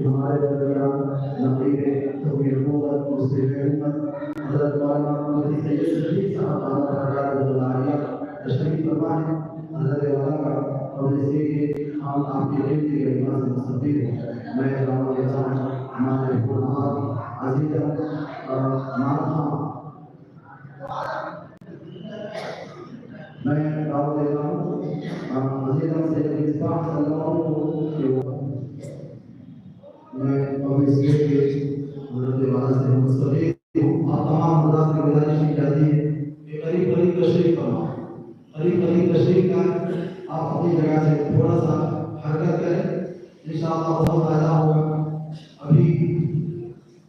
ہمارے درمیان نقیب توحید حکومت مسلم امت حضرت مولانا مفتی سید صدیق صاحب تشریف فرما ہے. حضرت والا کا اور اس لیے ہم آپ کی غیبی کے ایمان سے مستفید ہیں. میں دعوت دیتا ہوں ہمارے علماء عزیز میں دعوت دیتا ہوں عزیز سے مصباح صلی اللہ علیہ وسلم. میں اور اس لیے کہ حضرت والا سے مستفید ہوں. آپ تمام حضرات سے گزارش کی جاتی ہے کہ قریب قریب تشریف فرمائیں. قریب تشریف لائیں. آپ اپنی جگہ سے تھوڑا سا حرکت کریں. انشاءاللہ بہت فائدہ ہوگا. ابھی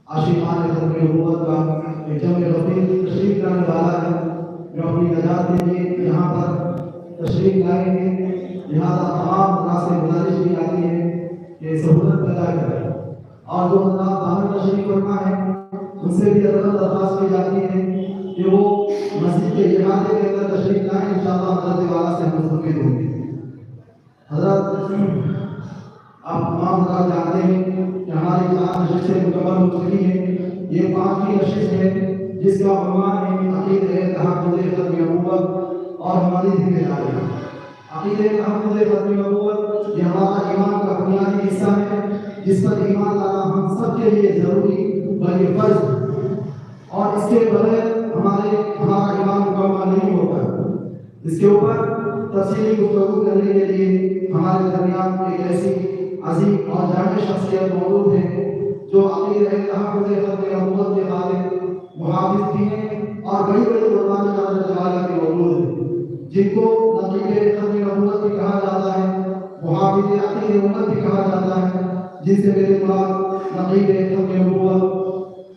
عاشقان ختم نبوت کا ایک جمع غفیر تشریف لانے والا ہے جو اپنی نجات کے لیے یہاں پر تشریف لائیں گے. لہٰذا تمام حضرات سے گزارش کی جاتی ہے کہ سہولت پیدا کریں. اور جو حضرات باہر تشریف فرما ہے ان سے بھی درخواست کی جاتی ہے کہ وہ مسجد کے احاطے کے اندر تشریف لائیں. انشاءاللہ حضرت والا سے مستفید ہوں گے. حضرت آپ تمام حضرات جانتے ہیں کہ ہماری 4 نشستیں مکمل ہو چکی ہیں. یہ 5ویں نشست ہے جس کا عنوان ہے عقیدہ تحفظ ختم نبوت اور ہماری ذمہ داریاں. عقیدہ تحفظ ختم نبوت یہ ہمارا ایمان کا بنیادی حصہ ہے جس پر ایمان لانا ہم سب کے لیے ضروری بلکہ فرض ہے. اور اس کے بغیر ہمارا ایمان مکمل نہیں ہوتا. اس کے اوپر تفصیلی گفتگو کرنے کے لیے ہمارے درمیان ایک ایسی عظیم اور جامع شخصیت موجود ہے جو عقیدہ تحفظ ختم نبوت کے خالق محافظ بھی ہیں اور بڑی قربانی حضرت والا کے موجود ہیں جن کو نقیب ختم نبوت بھی کہا جاتا ہے, محافظ عقیدہ امت بھی کہا جاتا ہے, جن سے میرے مراد نقیب ختم نبوت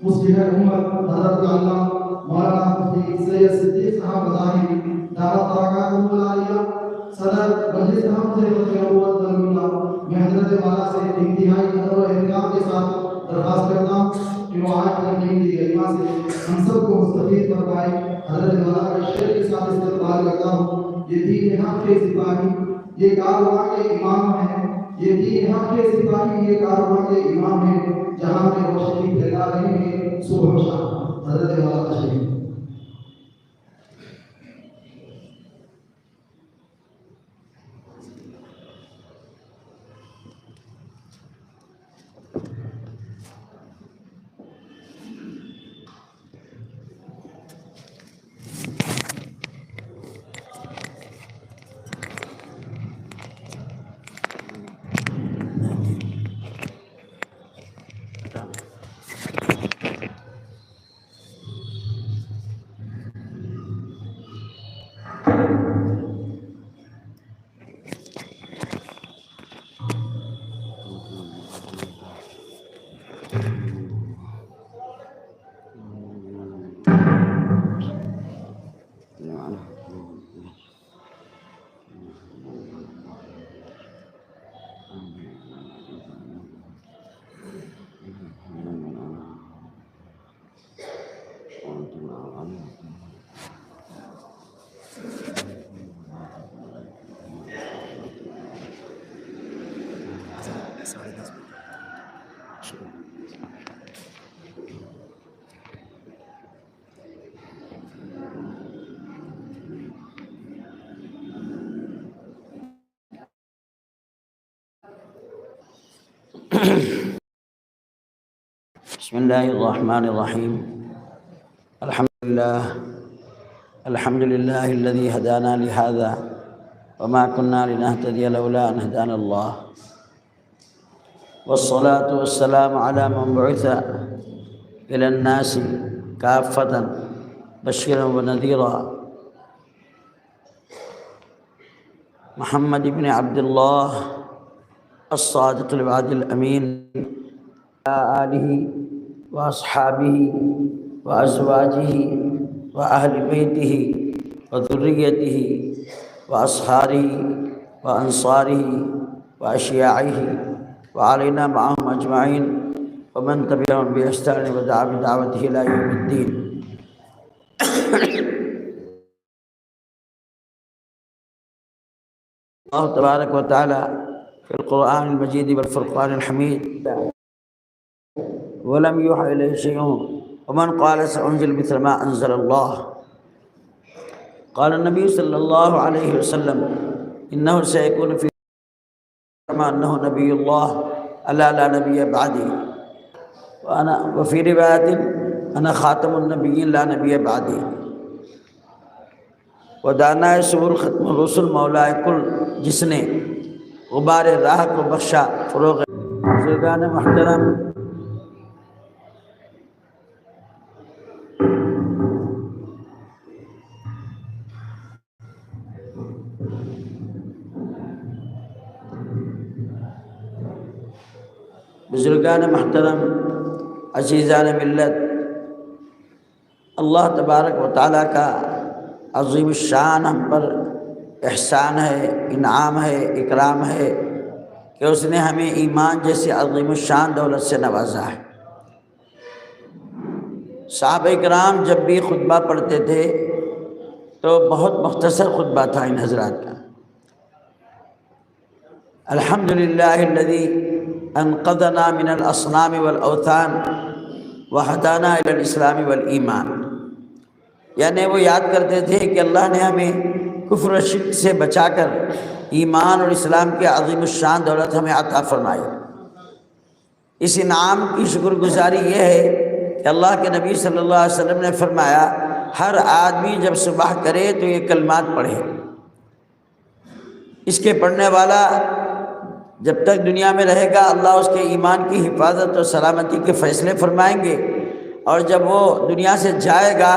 مسلم امت حضرت علامہ مولانا مفتی سید صدیق صاحب مظاہری دعوت برکاتہ العالیہ صدر مجلس احمد ختم نبوت درمیان. میں حضرت والا سے انتہائی ادب و احترام کے ساتھ درخواست کرتا ہوں کہ وہ آج اپنی کلمہ سے ہم سب کو مستفید فرمائے. حضرت والا کے شعر کے ساتھ استقبال کرتا ہوں. یہ دین حق کے سپاہی یہ کارواں کے امام ہیں. یہ دین حق کے سپاہی یہ کارواں کے امام ہیں. جہاں میں روشنی پھیلا رہے ہیں صبح و شام. حضرت والا تشریف. بسم الله الرحمن الرحيم. الحمد لله الذي هدانا لهذا وما كنا لنهتدي لولا أن هدانا الله. والصلاة والسلام على من بعث إلى الناس كافة بشيرا ونذيرا محمد بن عبد الله الصادق الوعد الأمين وعلى آله وأصحابه وأزواجه وأهل بيته وذريته وأصهاره وأنصاره وأشياعه وعلينا معهم أجمعين ومن تبعهم بإحسان ودعا بدعوته إلى يوم الدين. الله تبارك وتعالى في القرآن المجيد والفرقان الحميد ولم يوحى إليه شيء ومن قال سأنزل مثل ما أنزل الله. قال النبي صلى الله عليه وسلم إنه سيكون في كما أنه نبي الله ألا لا نبي بعدي، وفي روایت أنا خاتم النبيين لا نبي بعدي. ودانا سبل ختم الرسل مولائے کل، جس نے غبار راہ کو بخشا فروغ. بزرگان محترم، بزرگان محترم، عزیزان ملت، اللہ تبارک و تعالیٰ کا عظیم الشان ہم پر احسان ہے، انعام ہے، اکرام ہے کہ اس نے ہمیں ایمان جیسے عظیم الشان دولت سے نوازا ہے. صحابہ کرام جب بھی خطبہ پڑھتے تھے تو بہت مختصر خطبہ تھا ان حضرات کا. الحمدللہ الذی انقذنا من الاصنام والاوثان وہدانا الی الاسلام والایمان. یعنی وہ یاد کرتے تھے کہ اللہ نے ہمیں کفر و شرک سے بچا کر ایمان اور اسلام کے عظیم الشان دولت ہمیں عطا فرمائی. اس انعام کی شکر گزاری یہ ہے کہ اللہ کے نبی صلی اللہ علیہ وسلم نے فرمایا ہر آدمی جب صبح کرے تو یہ کلمات پڑھے. اس کے پڑھنے والا جب تک دنیا میں رہے گا اللہ اس کے ایمان کی حفاظت اور سلامتی کے فیصلے فرمائیں گے، اور جب وہ دنیا سے جائے گا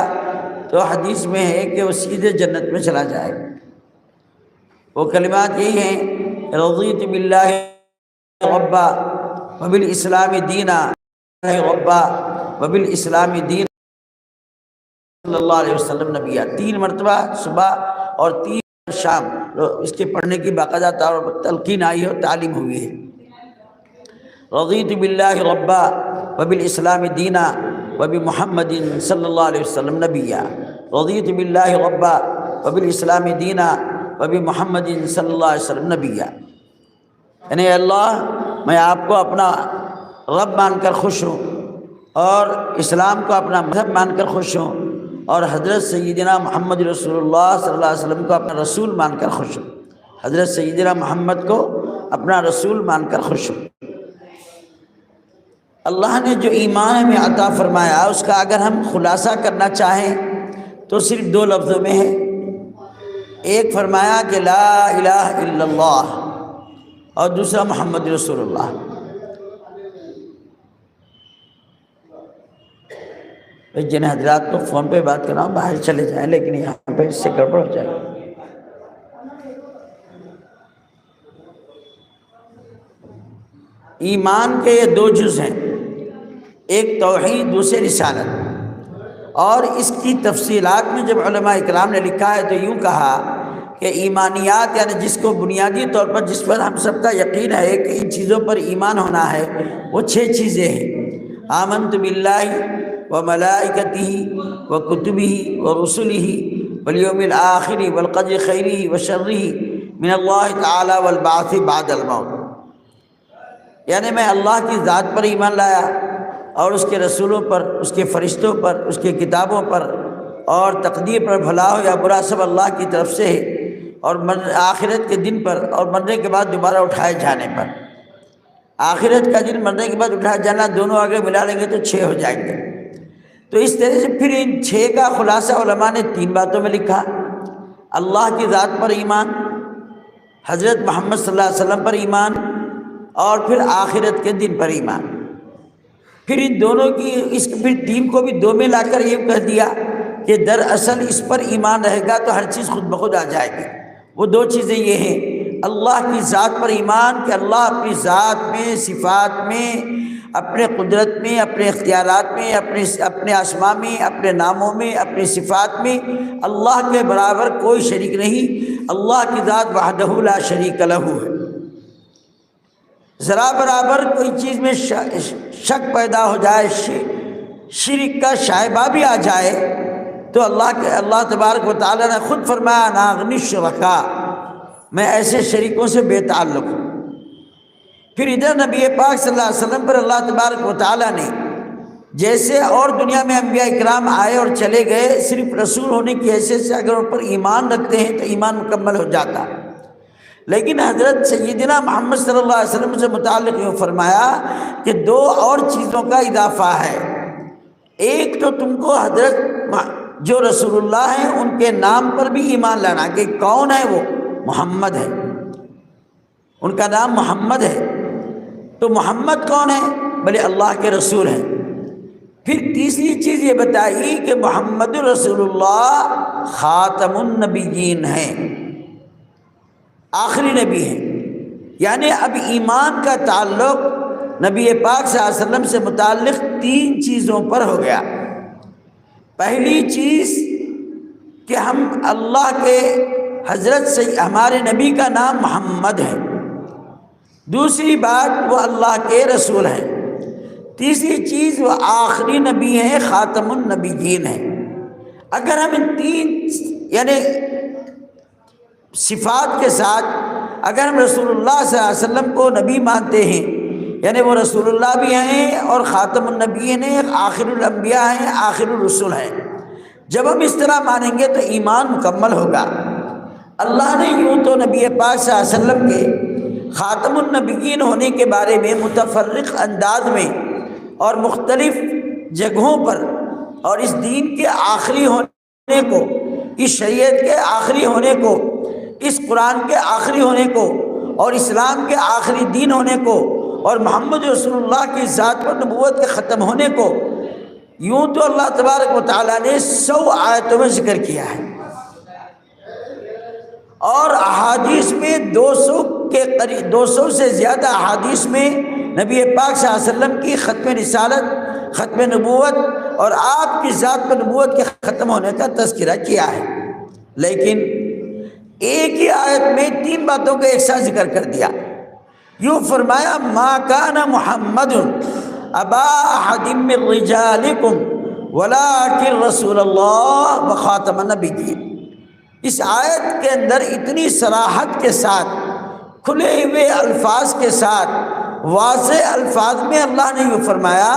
تو حدیث میں ہے کہ وہ سیدھے جنت میں چلا جائے گا. وہ کلمات یہی ہیں: رضیت باللہ ربا وبالاسلام دینا، ربا وبالاسلام دینا صلی اللہ علیہ وسلم نبیہ. 3 مرتبہ صبح اور 3 شام اس کے پڑھنے کی باقاعدہ طور پر تلقین آئی ہے اور تعلیم ہوئی ہے. رضیت باللہ ربا وبالاسلام دینا وبمحمد صلی اللہ علیہ وسلم نبیہ. رضیت باللہ ربا وبالاسلام دینا وبمحمد صلی اللہ علیہ وسلم نبیہ. یعنی اللہ میں آپ کو اپنا رب مان کر خوش ہوں، اور اسلام کو اپنا مذہب مان کر خوش ہوں، اور حضرت سیدنا محمد رسول اللہ صلی اللہ علیہ وسلم کو اپنا رسول مان کر خوش ہوں. حضرت سیدنا محمد کو اپنا رسول مان کر خوش ہوں. اللہ نے جو ایمان ہمیں عطا فرمایا اس کا اگر ہم خلاصہ کرنا چاہیں تو صرف 2 لفظوں میں ہے. ایک فرمایا کہ لا الہ الا اللہ، اور دوسرا محمد رسول اللہ. جن حضرات کو فون پہ بات کرنا باہر چلے جائیں، لیکن یہاں پہ اس سے گڑبڑ ہو جائے. ایمان کے یہ 2 جز ہیں، ایک توحید، دوسرے رسالت. اور اس کی تفصیلات میں جب علماء اکرام نے لکھا ہے تو یوں کہا کہ ایمانیات یعنی جس کو بنیادی طور پر جس پر ہم سب کا یقین ہے کہ ان چیزوں پر ایمان ہونا ہے وہ 6 چیزیں ہیں. آمنت باللہ وملائکتہ وکتبہ ورسلہ والیوم الآخر والقدر خیرہ وشرہ من اللہ تعالی والبعث بعد الموت. یعنی میں اللہ کی ذات پر ایمان لایا اور اس کے رسولوں پر، اس کے فرشتوں پر، اس کے کتابوں پر، اور تقدیر پر بھلا ہو یا برا سب اللہ کی طرف سے ہے، اور آخرت کے دن پر، اور مرنے کے بعد دوبارہ اٹھائے جانے پر. آخرت کا دن، مرنے کے بعد اٹھائے جانا، دونوں آگے ملا لیں گے تو 6 ہو جائیں گے. تو اس طرح سے پھر ان 6 کا خلاصہ علماء نے 3 باتوں میں لکھا: اللہ کی ذات پر ایمان، حضرت محمد صلی اللہ علیہ وسلم پر ایمان، اور پھر آخرت کے دن پر ایمان. پھر ان دونوں کی پھر 3 کو بھی 2 میں لا کر یہ کہہ دیا کہ دراصل اس پر ایمان رہے گا تو ہر چیز خود بخود آ جائے گی. وہ 2 چیزیں یہ ہیں: اللہ کی ذات پر ایمان کہ اللہ اپنی ذات میں، صفات میں، اپنے قدرت میں، اپنے اختیارات میں، اپنے اسماء میں، اپنے ناموں میں، اپنی صفات میں اللہ کے برابر کوئی شریک نہیں. اللہ کی ذات وحدہ لا شریک لہ ہے. ذرا برابر کوئی چیز میں شک پیدا ہو جائے، شرک کا شائبہ بھی آ جائے تو اللہ تبارک و تعالیٰ نے خود فرمایا: انا اغنی الشرکاء، میں ایسے شریکوں سے بے تعلق ہوں. پھر ادھر نبی پاک صلی اللہ علیہ وسلم پر اللہ تبارک و تعالیٰ نے جیسے اور دنیا میں انبیاء اکرام آئے اور چلے گئے، صرف رسول ہونے کی حیثیت سے اگر ان پر ایمان رکھتے ہیں تو ایمان مکمل ہو جاتا، لیکن حضرت سیدنا محمد صلی اللہ علیہ وسلم سے متعلق یوں فرمایا کہ دو اور چیزوں کا اضافہ ہے۔ ایک تو تم کو حضرت جو رسول اللہ ہیں ان کے نام پر بھی ایمان لانا کہ کون ہے، وہ محمد ہے، ان کا نام محمد ہے۔ تو محمد کون ہے؟ بھلے اللہ کے رسول ہیں۔ پھر تیسری چیز یہ بتائی کہ محمد رسول اللہ خاتم النبیین ہیں، آخری نبی ہیں۔ یعنی اب ایمان کا تعلق نبی پاک صلی اللہ علیہ وسلم سے متعلق تین چیزوں پر ہو گیا۔ پہلی چیز کہ ہم اللہ کے حضرت سے ہمارے نبی کا نام محمد ہے، دوسری بات وہ اللہ کے رسول ہیں، تیسری چیز وہ آخری نبی ہیں، خاتم النبیین ہیں۔ اگر ہم ان تین یعنی صفات کے ساتھ اگر ہم رسول اللہ صلی اللہ علیہ وسلم کو نبی مانتے ہیں، یعنی وہ رسول اللہ بھی ہیں اور خاتم النبیین ہیں، آخر الانبیاء ہیں، آخر الرسل ہیں، جب ہم اس طرح مانیں گے تو ایمان مکمل ہوگا۔ اللہ نے یوں تو نبی پاک صلی اللہ علیہ وسلم کے خاتم النبیین ہونے کے بارے میں متفرق انداز میں اور مختلف جگہوں پر اور اس دین کے آخری ہونے کو، اس شریعت کے آخری ہونے کو، اس قرآن کے آخری ہونے کو اور اسلام کے آخری دین ہونے کو اور محمد رسول اللہ کی ذات پر نبوت کے ختم ہونے کو یوں تو اللہ تبارک و تعالیٰ نے 100 آیتوں میں ذکر کیا ہے، اور احادیث میں 200 کے قریب 200 سے زیادہ احادیث میں نبی پاک صلی اللہ علیہ وسلم کی ختم رسالت، ختم نبوت اور آپ کی ذات پر نبوت کے ختم ہونے کا تذکرہ کیا ہے۔ لیکن ایک ہی آیت میں 3 باتوں کا ایک ساتھ ذکر کر دیا۔ یوں فرمایا ما کان محمد ابا احد من رجالکم ولکن رسول اللہ وخاتم النبیین۔ اس آیت کے اندر اتنی صراحت کے ساتھ، کھلے ہوئے الفاظ کے ساتھ، واضح الفاظ میں اللہ نے یوں فرمایا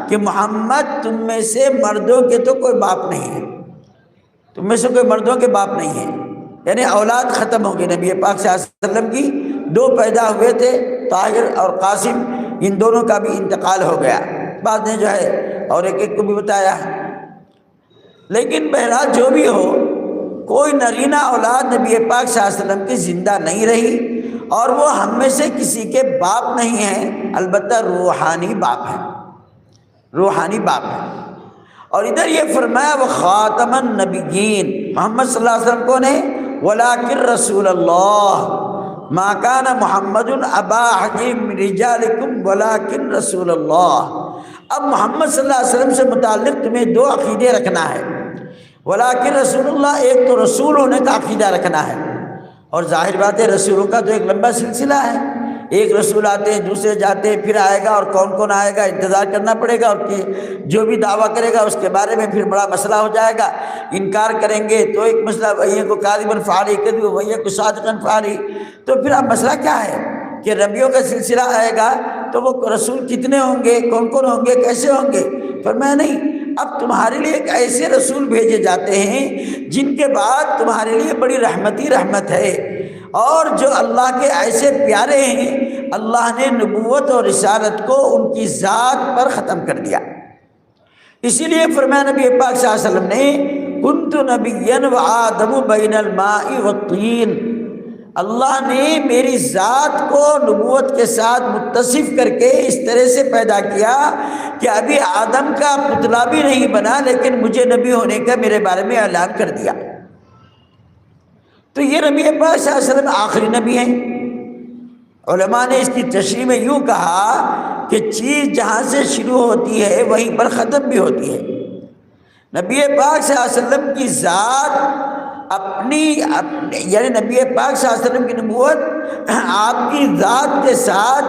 کہ محمد تم میں سے مردوں کے تو کوئی باپ نہیں ہے، تم میں سے کوئی مردوں کے باپ نہیں ہے، یعنی اولاد ختم ہو گئی۔ نبی پاک صلی اللہ علیہ وسلم کی 2 پیدا ہوئے تھے، طاہر اور قاسم، ان دونوں کا بھی انتقال ہو گیا، بعد نے جو ہے اور ایک کو بھی بتایا ہے۔ لیکن بہرحال جو بھی ہو، کوئی نرینہ اولاد نبی پاک صلی اللہ علیہ وسلم کی زندہ نہیں رہی، اور وہ ہم میں سے کسی کے باپ نہیں ہیں، البتہ روحانی باپ ہیں، روحانی باپ ہیں۔ اور ادھر یہ فرمایا وہ خاتم النبیین، محمد صلی اللہ علیہ وسلم کون ہے؟ ولیکن رسول اللہ ما کان محمد ابا احد من رجالکم ولیکن رسول اللہ۔ اب محمد صلی اللہ علیہ وسلم سے متعلق تمہیں 2 عقیدے رکھنا ہے۔ ولیکن رسول اللہ، ایک تو رسول ہونے کا عقیدہ رکھنا ہے، اور ظاہر بات ہے رسولوں کا تو ایک لمبا سلسلہ ہے، ایک رسول آتے ہیں، دوسرے جاتے ہیں، پھر آئے گا، اور کون کون آئے گا انتظار کرنا پڑے گا، اور جو بھی دعویٰ کرے گا اس کے بارے میں پھر بڑا مسئلہ ہو جائے گا۔ انکار کریں گے تو ایک مسئلہ، وہی کو کاذباً فعلی کذب، وہی کو صادقاً فعلی، تو پھر اب مسئلہ کیا ہے کہ نبیوں کا سلسلہ آئے گا تو وہ رسول کتنے ہوں گے، کون کون ہوں گے، کیسے ہوں گے؟ فرمایا نہیں، اب تمہارے لیے ایک ایسے رسول بھیجے جاتے ہیں جن کے بعد تمہارے لیے بڑی رحمتی رحمت ہے، اور جو اللہ کے ایسے پیارے ہیں، اللہ نے نبوت اور رسالت کو ان کی ذات پر ختم کر دیا۔ اسی لیے فرمایا نبی پاک صلی اللہ علیہ وسلم نے کنت نبیا وآدم بین الماء والطین، اللہ نے میری ذات کو نبوت کے ساتھ متصف کر کے اس طرح سے پیدا کیا کہ ابھی آدم کا پتلا بھی نہیں بنا، لیکن مجھے نبی ہونے کا میرے بارے میں اعلان کر دیا۔ تو یہ نبی پاک صلی اللہ علیہ وسلم آخری نبی ہیں۔ علماء نے اس کی تشریح میں یوں کہا کہ چیز جہاں سے شروع ہوتی ہے وہیں پر ختم بھی ہوتی ہے۔ نبی پاک صلی اللہ علیہ وسلم کی ذات اپنی یعنی نبی پاک صلی اللہ علیہ وسلم کی نبوت آپ کی ذات کے ساتھ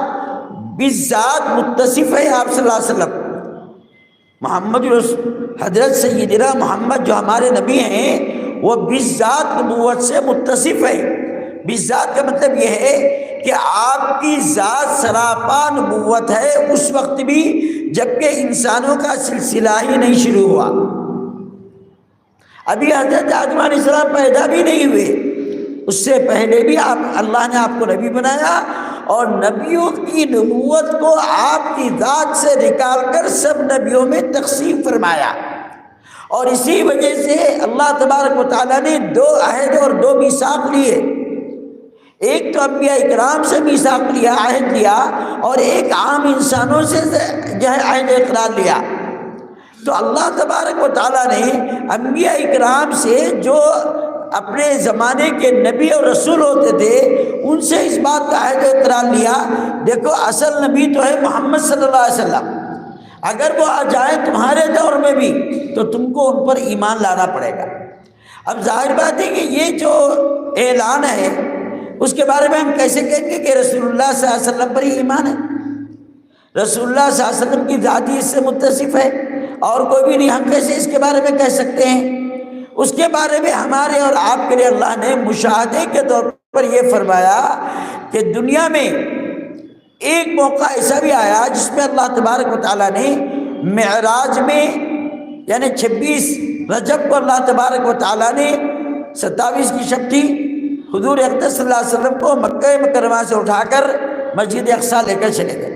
بالذات متصف ہے۔ آپ صلی اللہ علیہ وسلم محمد حضرت سیدنا محمد جو ہمارے نبی ہیں وہ بالذات نبوت سے متصف ہے، بالذات کا مطلب یہ ہے کہ آپ کی ذات سراپا نبوت ہے اس وقت بھی جبکہ انسانوں کا سلسلہ ہی نہیں شروع ہوا، ابھی حضرت آدم علیہ السلام پیدا بھی نہیں ہوئے، اس سے پہلے بھی اللہ نے آپ کو نبی بنایا اور نبیوں کی نبوت کو آپ کی ذات سے نکال کر سب نبیوں میں تقسیم فرمایا، اور اسی وجہ سے اللہ تبارک و تعالیٰ نے 2 عہد اور 2 میثاق لیے، ایک تو انبیاء اکرام سے میثاق لیا، عہد لیا، اور ایک عام انسانوں سے جو ہے عہد اقرار لیا۔ تو اللہ تبارک و تعالیٰ نے انبیاء اکرام سے جو اپنے زمانے کے نبی اور رسول ہوتے تھے ان سے اس بات کا عہد اقرار لیا، دیکھو اصل نبی تو ہے محمد صلی اللہ علیہ وسلم، اگر وہ آ جائیں تمہارے دور میں بھی تو تم کو ان پر ایمان لانا پڑے گا۔ اب ظاہر بات ہے کہ یہ جو اعلان ہے اس کے بارے میں ہم کیسے کہیں گے کہ رسول اللہ صلی اللہ علیہ وسلم پر ہی ایمان ہے؟ رسول اللہ صلی اللہ علیہ وسلم کی ذات ہی اس سے متصف ہے اور کوئی بھی نہیں، ہم کیسے اس کے بارے میں کہہ سکتے ہیں؟ اس کے بارے میں ہمارے اور آپ کے لیے اللہ نے مشاہدے کے طور پر یہ فرمایا کہ دنیا میں ایک موقع ایسا بھی آیا جس میں اللہ تبارک و تعالیٰ نے معراج میں یعنی 26 رجب کو اللہ تبارک و تعالیٰ نے 27 کی شب تھی، حضور اقدس صلی اللہ علیہ وسلم کو مکہ مکرمہ سے اٹھا کر مسجد اقصیٰ لے کر چلے گئے،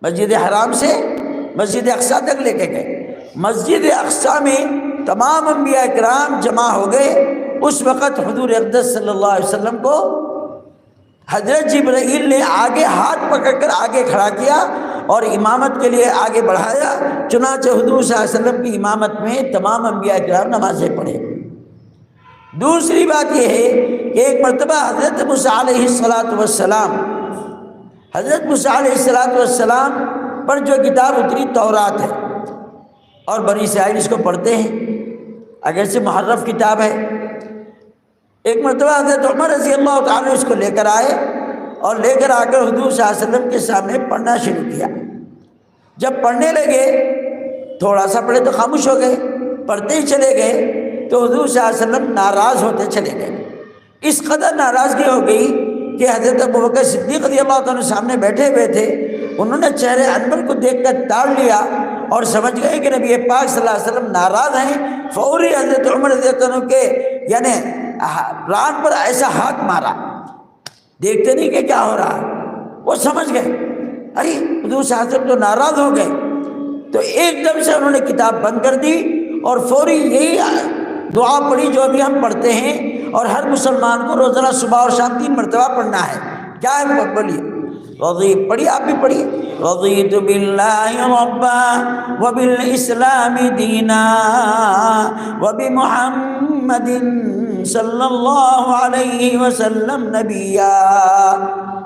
مسجد حرام سے مسجد اقصیٰ تک لے کے گئے۔ مسجد اقصیٰ میں تمام انبیاء کرام جمع ہو گئے، اس وقت حضور اقدس صلی اللہ علیہ وسلم کو حضرت جبرائیل نے آگے ہاتھ پکڑ کر آگے کھڑا کیا اور امامت کے لیے آگے بڑھایا، چنانچہ حضور صلی اللہ علیہ وسلم کی امامت میں تمام انبیاء کرام نمازیں پڑھے۔ دوسری بات یہ ہے کہ ایک مرتبہ حضرت موسیٰ علیہ السلام حضرت موسیٰ علیہ السلام پر جو کتاب اتری تورات ہے اور بنی اسرائیل اس کو پڑھتے ہیں، اگرچہ محرف کتاب ہے، ایک مرتبہ حضرت عمر رضی اللہ تعالیٰ اس کو لے کر آئے اور لے کر آ کر حضور صلی اللہ علیہ وسلم کے سامنے پڑھنا شروع کیا۔ جب پڑھنے لگے تھوڑا سا پڑھے تو خاموش ہو گئے، پڑھتے ہی چلے گئے تو حضور صلی اللہ علیہ وسلم ناراض ہوتے چلے گئے، اس قدر ناراضگی ہو گئی کہ حضرت ابوبکر صدیق رضی اللہ تعالیٰ سامنے بیٹھے ہوئے تھے، انہوں نے چہرے انور کو دیکھ کر تاڑ لیا اور سمجھ گئے کہ نبی پاک صلی اللہ علیہ وسلم ناراض ہیں، فوری حضرت عمر رضی اللہ عنہ کے یعنی ران پر ایسا ہاتھ مارا، دیکھتے نہیں کہ کیا ہو رہا ہے، وہ سمجھ گئے ارے حضور صلی اللہ علیہ وسلم تو ناراض ہو گئے، تو ایک دم سے انہوں نے کتاب بند کر دی اور فوری یہی دعا پڑھی جو ابھی ہم پڑھتے ہیں اور ہر مسلمان کو روزانہ صبح اور شام 3 مرتبہ پڑھنا ہے۔ کیا ہے وہ بولیے؟ رضیت، پڑھیے آپ بھی پڑھیے، رضیت باللہ ربا وبالاسلام دینا وبمحمد صلی اللہ علیہ وسلم نبیا۔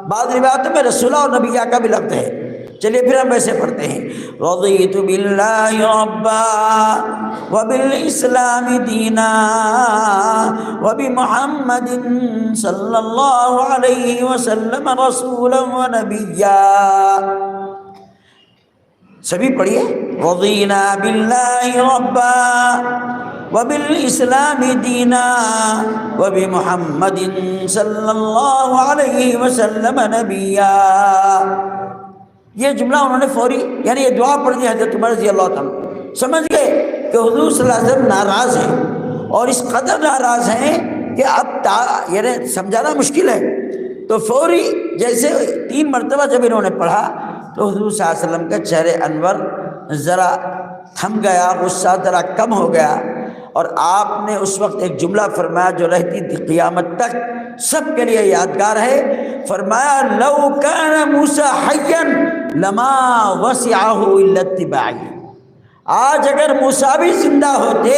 بعض روایتوں میں رسولہ اور نبیہ کا بھی لفظ ہے، چلیے پھر ہم ایسے پڑھتے ہیں، رضیت باللہ ربا وبالاسلام دینا وبمحمد صلی اللہ علیہ وسلم رسولا ونبیا۔ سبھی پڑھیے، رضینا باللہ ربا وبالاسلام دینا وبمحمد صلی اللہ علیہ وسلم نبیا۔ یہ جملہ انہوں نے فوری یعنی یہ دعا پڑھ دی حضرت عمر رضی اللہ تعالیٰ، سمجھ گئے کہ حضور صلی اللہ علیہ وسلم ناراض ہیں اور اس قدر ناراض ہیں کہ اب یعنی سمجھانا مشکل ہے، تو فوری جیسے 3 مرتبہ جب انہوں نے پڑھا تو حضور صلی اللہ علیہ وسلم کا چہرے انور ذرا تھم گیا، غصہ ذرا کم ہو گیا، اور آپ نے اس وقت ایک جملہ فرمایا جو رہتی تھی قیامت تک سب کے لیے یادگار ہے، فرمایا لو کان موسیٰ حیا لما وسعہ الا اتباعی۔ آج اگر موسیٰ بھی زندہ ہوتے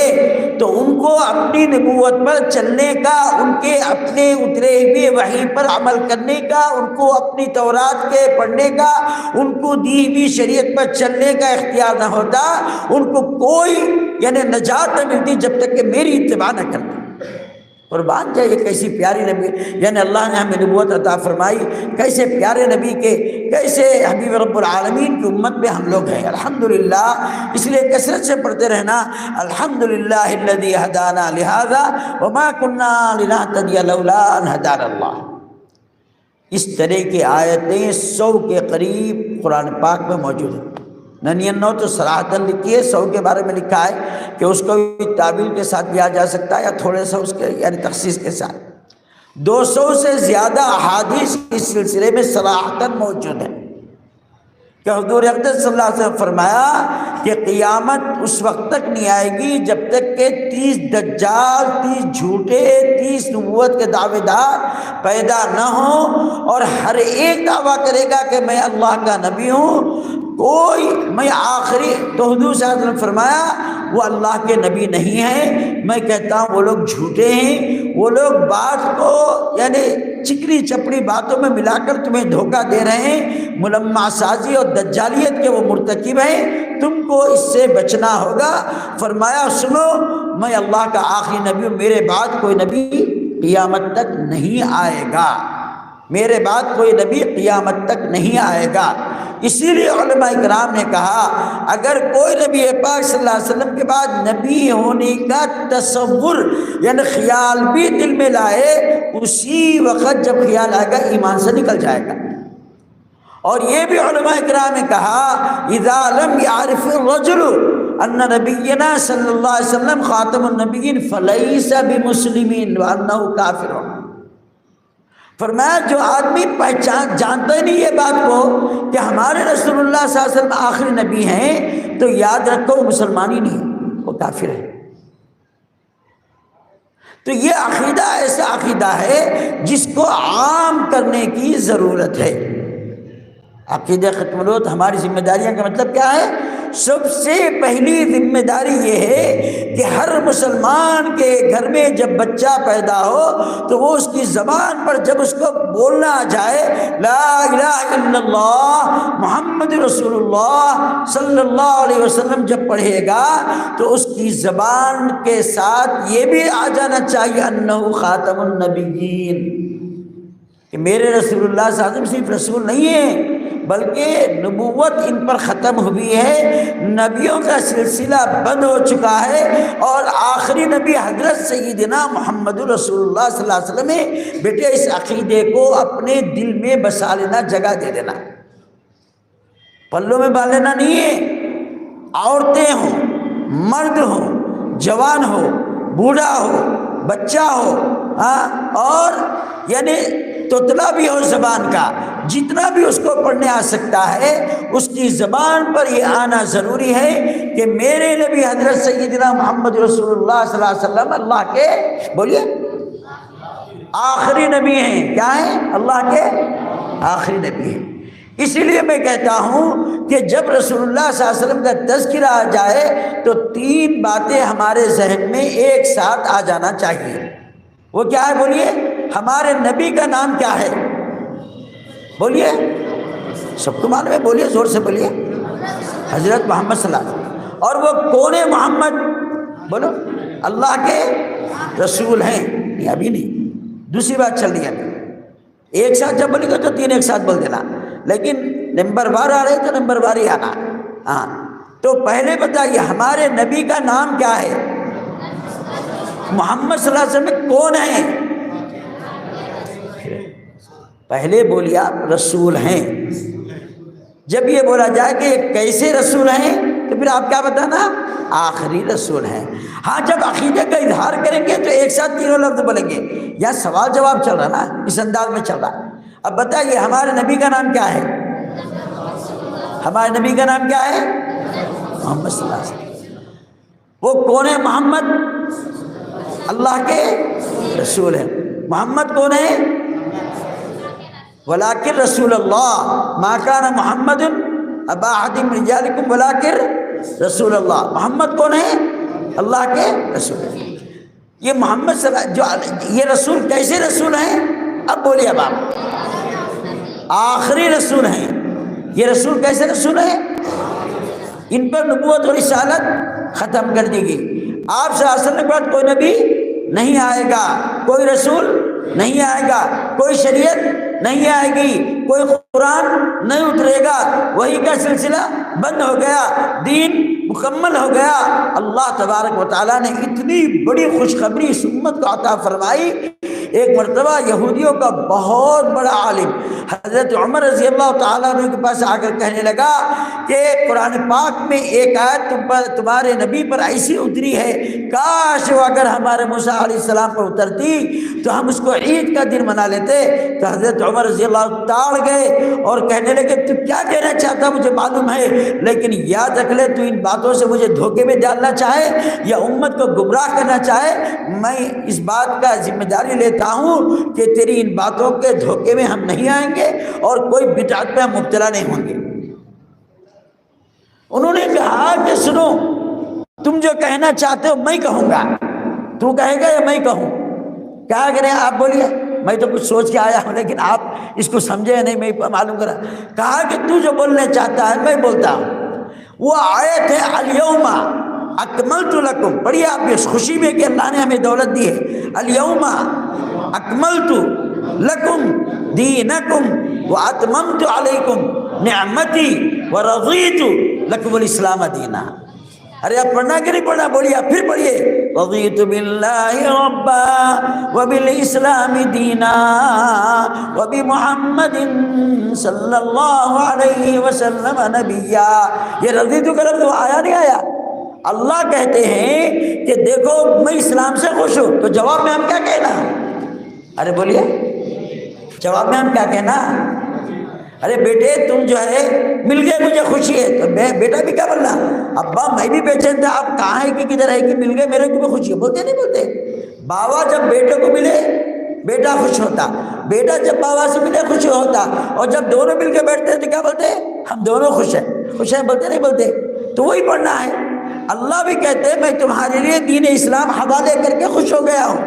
تو ان کو اپنی نبوت پر چلنے کا، ان کے اپنے اترے ہوئے وحی پر عمل کرنے کا، ان کو اپنی تورات کے پڑھنے کا، ان کو دی ہوئی شریعت پر چلنے کا اختیار نہ ہوتا، ان کو کوئی یعنی نجات نہ ملتی جب تک کہ میری اتباع نہ کرتے۔ قربان جائے، یہ کیسی پیاری نبی، یعنی اللہ نے ہمیں نبوت عطا فرمائی، کیسے پیارے نبی کے، کیسے حبیب رب العالمین کی امت میں ہم لوگ ہیں الحمدللہ۔ اس لیے کثرت سے پڑھتے رہنا، الحمدللہ الذی ہدانا لہذا وما کننا لنہتدی لولا ان ہدانا اللہ۔ اس طرح کی آیتیں 100 کے قریب قرآن پاک میں موجود ہیں۔ 99 تو صراحتاً لکھی ہے، 100 کے بارے میں لکھا ہے کہ اس کو بھی تعبیل کے ساتھ کیا جا سکتا ہے یا تھوڑے سا اس کے یعنی تخصیص کے ساتھ۔ 200 سے زیادہ احادیث اس سلسلے میں صراحتاً موجود ہیں کہ حضور اقدس صلی اللہ علیہ وسلم فرمایا کہ قیامت اس وقت تک نہیں آئے گی جب تک کہ 30 دجال، 30 جھوٹے، 30 نبوت کے دعوے دار پیدا نہ ہوں، اور ہر ایک دعویٰ کرے گا کہ میں اللہ کا نبی ہوں، کوئی میں آخری۔ تو حضور صلی اللہ علیہ وسلم فرمایا وہ اللہ کے نبی نہیں ہیں، میں کہتا ہوں وہ لوگ جھوٹے ہیں، وہ لوگ بات کو یعنی چکنی چپڑی باتوں میں ملا کر تمہیں دھوکہ دے رہے ہیں، ملمع سازی اور دجالیت کے وہ مرتکب ہیں، تم کو اس سے بچنا ہوگا۔ فرمایا سنو میں اللہ کا آخری نبی ہوں، میرے بعد کوئی نبی قیامت تک نہیں آئے گا، میرے بعد کوئی نبی قیامت تک نہیں آئے گا۔ اسی لیے علماء کرام نے کہا اگر کوئی نبی پاک صلی اللہ علیہ وسلم کے بعد نبی ہونے کا تصور یعنی خیال بھی دل میں لائے، اسی وقت جب خیال آئے گا ایمان سے نکل جائے گا۔ اور یہ بھی علماء کرام نے کہا اذا لم يعرف الرجل ان نبینا صلی اللہ علیہ وسلم خاتم النبیین فلیس بمسلمین وانہ کافر۔ فرمایا جو آدمی جانتا ہی نہیں یہ بات کو کہ ہمارے رسول اللہ صلی اللہ علیہ وسلم آخری نبی ہیں، تو یاد رکھو وہ مسلمان ہی نہیں، وہ کافر ہے۔ تو یہ عقیدہ ایسا عقیدہ ہے جس کو عام کرنے کی ضرورت ہے۔ عقیدہ ختم الوت ہماری ذمہ داریاں کا مطلب کیا ہے؟ سب سے پہلی ذمہ داری یہ ہے کہ ہر مسلمان کے گھر میں جب بچہ پیدا ہو تو وہ اس کی زبان پر جب اس کو بولنا آ جائے لا الہ الا اللہ محمد رسول اللہ صلی اللہ علیہ وسلم جب پڑھے گا تو اس کی زبان کے ساتھ یہ بھی آ جانا چاہیے انہ خاتم النبیین، کہ میرے رسول اللہ صلی اللہ علیہ وسلم صرف رسول نہیں ہیں بلکہ نبوت ان پر ختم ہوئی ہے، نبیوں کا سلسلہ بند ہو چکا ہے، اور آخری نبی حضرت سیدنا محمد رسول اللہ صلی اللہ علیہ وسلم ہے۔ بیٹے اس عقیدے کو اپنے دل میں بسا لینا، جگہ دے دینا، پلوں میں باندھ لینا نہیں ہے۔ عورتیں ہوں، مرد ہوں، جوان ہو، بوڑھا ہو، بچہ ہو، اور یعنی توتلا بھی ہو زبان کا، جتنا بھی اس کو پڑھنے آ سکتا ہے اس کی زبان پر یہ آنا ضروری ہے کہ میرے نبی حضرت سیدنا محمد رسول اللہ صلی اللہ علیہ وسلم اللہ کے بولیے آخری نبی ہیں۔ کیا ہیں؟ اللہ کے آخری نبی ہیں۔ اسی لیے میں کہتا ہوں کہ جب رسول اللہ صلی اللہ علیہ وسلم کا تذکرہ آ جائے تو 3 باتیں ہمارے ذہن میں ایک ساتھ آ جانا چاہیے۔ وہ کیا ہے بولیے؟ ہمارے نبی کا نام کیا ہے؟ بولیے، سب کو معلوم ہے، بولیے زور سے بولیے، حضرت محمد صلی اللہ علیہ وسلم۔ اور وہ کون ہے محمد؟ بولو، اللہ کے رسول ہیں۔ یہ ابھی نہیں، دوسری بات چل رہی ہے، ایک ساتھ جب بولے گا تو 3 ایک ساتھ بول دینا، لیکن نمبر وار آ رہے تو نمبر وار ہی آنا۔ ہاں تو پہلے بتائیے ہمارے نبی کا نام کیا ہے؟ محمد صلی اللہ علیہ وسلم کون ہیں؟ پہلے بولیے آپ رسول ہیں۔ جب یہ بولا جائے کہ یہ کیسے رسول ہیں تو پھر آپ کیا بتانا؟ آخری رسول ہیں۔ ہاں جب عقیدے کا اظہار کریں گے تو ایک ساتھ 3 لفظ بولیں گے، یا سوال جواب چل رہا نا، اس انداز میں چل رہا۔ اب بتائیے ہمارے نبی کا نام کیا ہے؟ ہمارے نبی کا نام کیا ہے؟ محمد صلی اللہ علیہ وسلم۔ وہ کون ہے محمد؟ اللہ کے رسول ہیں۔ محمد کون ہے؟ وَلَٰكِن رسول اللہ مَا كَانَ مُحَمَّدٌ أَبَا أَحَدٍ مِّن رِجَالِكُمْ وَلَٰكِن رسول اللہ۔ محمد کون ہے؟ اللہ کے رسول ہیں۔ یہ محمد صلی اللہ جو یہ رسول کیسے رسول ہیں؟ اب بولیے اب آپ آخری رسول ہیں۔ یہ رسول کیسے رسول ہیں؟ ان پر نبوت اور رسالت ختم کر دی گئی۔ آپ صلی اللہ علیہ وسلم کے بعد کوئی نبی نہیں آئے گا، کوئی رسول نہیں آئے گا، کوئی شریعت نہیں آئے گی، کوئی قرآن نہیں اترے گا، وحی کا سلسلہ بند ہو گیا، دین مکمل ہو گیا۔ اللہ تبارک و تعالیٰ نے اتنی بڑی خوشخبری اس امت کو عطا فرمائی۔ ایک مرتبہ یہودیوں کا بہت بڑا عالم حضرت عمر رضی اللہ تعالیٰ عنہ کے پاس آ کر کہنے لگا کہ قرآن پاک میں ایک آیت تمہارے نبی پر ایسی اتری ہے، کاش وہ اگر ہمارے موسیٰ علیہ السلام پر اترتی تو ہم اس کو عید کا دن منا لیتے۔ تو حضرت عمر رضی اللہ ٹاڑ گئے اور کہنے لگے تو کیا کہنا چاہتا مجھے معلوم ہے، لیکن یاد رکھ لے تو ان باتوں سے مجھے دھوکے میں ڈالنا چاہے یا امت کو گمراہ کرنا چاہے، میں اس بات کا ذمہ داری لیتا ہوں کہ تیری ان باتوں کے دھوکے میں ہم نہیں آئیں گے اور کوئی بدعت میں ہم مبتلا نہیں ہوں گے۔ انہوں نے کہا کہ سنو، تم جو کہنا چاہتے ہو میں کہوں گا، تو کہے گا یا میں کہوں؟ کیا کریں آپ بولیے، میں تو کچھ سوچ کے آیا ہوں لیکن آپ اس کو سمجھے نہیں، میں معلوم کرا۔ کہا کہ تو جو بولنے چاہتا ہے میں بولتا ہوں۔ وہ آیت ہے الیوم اکملت لکم، پڑھیے آپ اس خوشی میں کہ اللہ نے ہمیں دولت دی ہے۔ الیوم اکملت لکم دینکم واتممت علیکم نعمتی ورضیت لکم الاسلام دینا۔ ارے آپ پڑھنا کہ نہیں پڑھنا؟ بولیے آپ پھر پڑھیے، رضیت باللہ ربا وبالاسلام دینا وبمحمد صلی اللہ علیہ وسلم نبیا۔ یہ رضیت کا لفظ آیا نہیں آیا؟ اللہ کہتے ہیں کہ دیکھو میں اسلام سے خوش ہوں، تو جواب میں ہم کیا کہنا؟ ارے بولیے جواب میں ہم کیا کہنا؟ ارے بیٹے تم جو ہے مل گئے مجھے خوشی ہے، تو میں بیٹا بھی کیا بولنا، ابا میں بھی بے چین تھا، آپ کہاں ہے کہ کدھر ہے کہ مل گئے میرے کو بھی خوشی ہے، بولتے نہیں بولتے؟ بابا جب بیٹے کو ملے بیٹا خوش ہوتا، بیٹا جب بابا سے ملے خوش ہوتا، اور جب دونوں مل کے بیٹھتے ہیں تو کیا بولتے ہیں؟ ہم دونوں خوش ہیں، خوش ہیں، بولتے نہیں بولتے؟ تو وہی پڑھنا ہے۔ اللہ بھی کہتے ہیں میں تمہارے لیے دین اسلام حوالے کر کے خوش ہو گیا ہوں،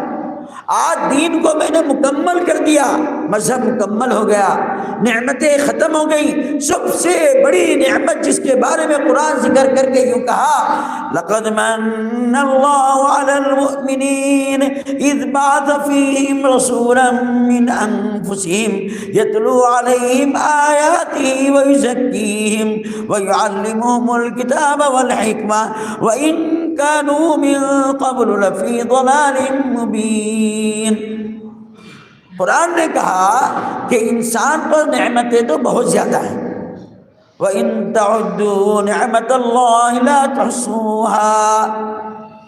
آج دین کو میں نے مکمل کر دیا، مذہب مکمل ہو گیا، نعمتیں ختم ہو گئی۔ سب سے بڑی نعمت جس کے بارے میں قرآن ذکر کر کے یوں کہا، لقد من اللہ علی المؤمنین اذ بعث فیہم رسولا من انفسہم یتلو علیہم آیاتہ ویزکیہم ویعلمہم الکتاب والحکمہ وإن كانوا من قبل لفی ضلال مبین۔ قرآن نے کہا کہ انسان پر نعمتیں تو بہت زیادہ ہیں، وَإِن تَعُدُّوا نِعْمَةَ اللَّهِ لَا تُحْصُوهَا،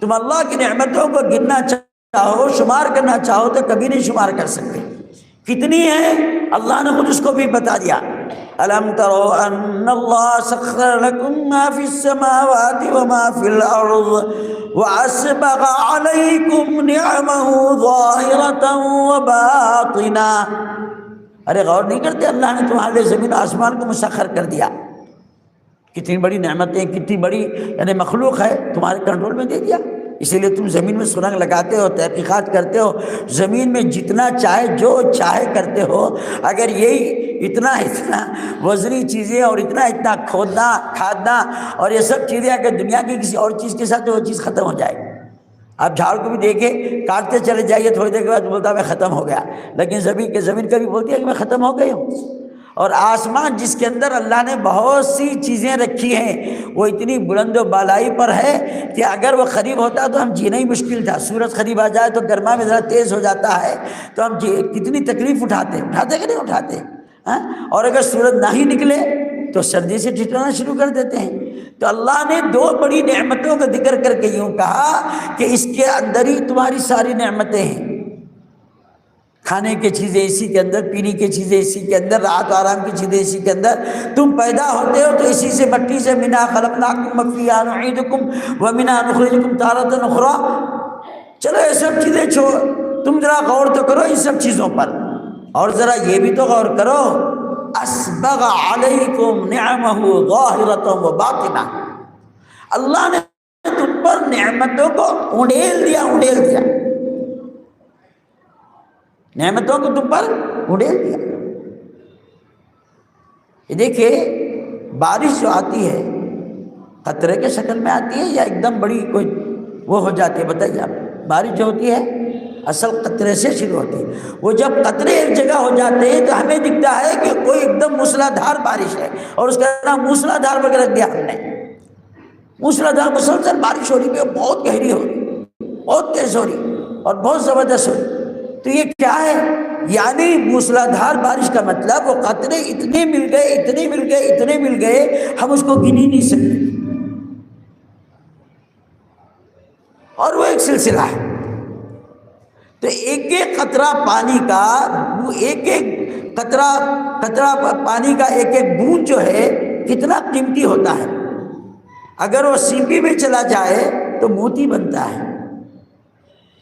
تم اللہ کی نعمتوں کو گننا چاہو، شمار کرنا چاہو تو کبھی نہیں شمار کر سکتے۔ کتنی ہیں اللہ نے خود اس کو بھی بتا دیا، أَلَمْ تَرَوْا أَنَّ اللَّهَ سَخَّرَ لَكُم مَّا فِي السَّمَاوَاتِ وَمَا فِي الْأَرْضِ وَأَسْبَغَ عَلَيْكُمْ نِعَمَهُ ظَاهِرَةً وَبَاطِنَةً۔ ارے غور نہیں کرتے، اللہ نے تمہارے لیے زمین و آسمان کو مسخر کر دیا، کتنی بڑی نعمتیں، کتنی بڑی یعنی مخلوق ہے تمہارے کنٹرول میں دے دیا۔ اسی لیے تم زمین میں سرنگ لگاتے ہو، تحقیقات کرتے ہو، زمین میں جتنا چاہے جو چاہے کرتے ہو۔ اگر یہی اتنا وزنی چیزیں اور اتنا کھودنا کھادنا اور یہ سب چیزیں اگر دنیا کی کسی اور چیز کے ساتھ، تو وہ چیز ختم ہو جائے گی۔ آپ جھاڑ کو بھی دیکھیں، کاٹتے چلے جائیے، تھوڑی دیر کے بعد بولتا میں ختم ہو گیا، لیکن زمین کبھی بولتی ہے کہ میں ختم ہو گئی ہوں۔ اور آسمان جس کے اندر اللہ نے بہت سی چیزیں رکھی ہیں، وہ اتنی بلند و بالائی پر ہے کہ اگر وہ قریب ہوتا تو ہم جینا ہی مشکل تھا۔ سورج قریب آ جائے تو گرما میں ذرا تیز ہو جاتا ہے تو ہم کتنی تکلیف اٹھاتے کہ نہیں اٹھاتے؟ اور اگر سورج نہ ہی نکلے تو سردی سے ٹھٹرانا شروع کر دیتے ہیں۔ تو اللہ نے دو بڑی نعمتوں کا ذکر کر کے یوں کہا کہ اس کے اندر ہی تمہاری ساری نعمتیں ہیں، کھانے کی چیزیں اسی کے اندر، پینے کی چیزیں اسی کے اندر، راحت و آرام کی چیزیں اسی کے اندر۔ تم پیدا ہوتے ہو تو اسی سے، مٹی سے، منہا خلقناکم وفیہا نعیدکم ومنہا نخرجکم تارۃ اخری۔ چلو یہ سب چیزیں چھوڑ، تم ذرا غور تو کرو ان سب چیزوں پر، اور ذرا یہ بھی تو غور کرو، اسبغ علیکم نعمہ ظاہرۃ وباطنہ، اللہ نے تم پر نعمتوں کو اونڈیل دیا، نعمتوں کو تم پر اونڈیل دیا۔ یہ دیکھیے بارش جو آتی ہے قطرے کے شکل میں آتی ہے یا ایک دم بڑی کوئی وہ ہو جاتی ہے؟ بتائیے آپ، بارش جو ہوتی ہے اصل قطرے سے شروع ہوتی ہے، وہ جب قطرے ایک جگہ ہو جاتے ہیں تو ہمیں دکھتا ہے کہ کوئی ایک دم موسلادھار بارش ہے، اور اس کا نام موسلادھار وغیرہ دیا ہم نے۔ موسلادھار مسلسل بارش ہو رہی ہے، بہت گہری ہو رہی، بہت تیز ہو رہی اور بہت زبردست ہو رہی۔ تو یہ کیا ہے؟ یعنی موسلادھار بارش کا مطلب وہ قطرے اتنے مل گئے، اتنے مل گئے، اتنے مل گئے، ہم اس کو گن ہی نہیں سکتے، اور وہ ایک سلسلہ ہے۔ تو ایک ایک قطرہ پانی کا، وہ ایک ایک قطرہ پانی کا ایک ایک بوند جو ہے کتنا قیمتی ہوتا ہے۔ اگر وہ سیپی میں چلا جائے تو موتی بنتا ہے۔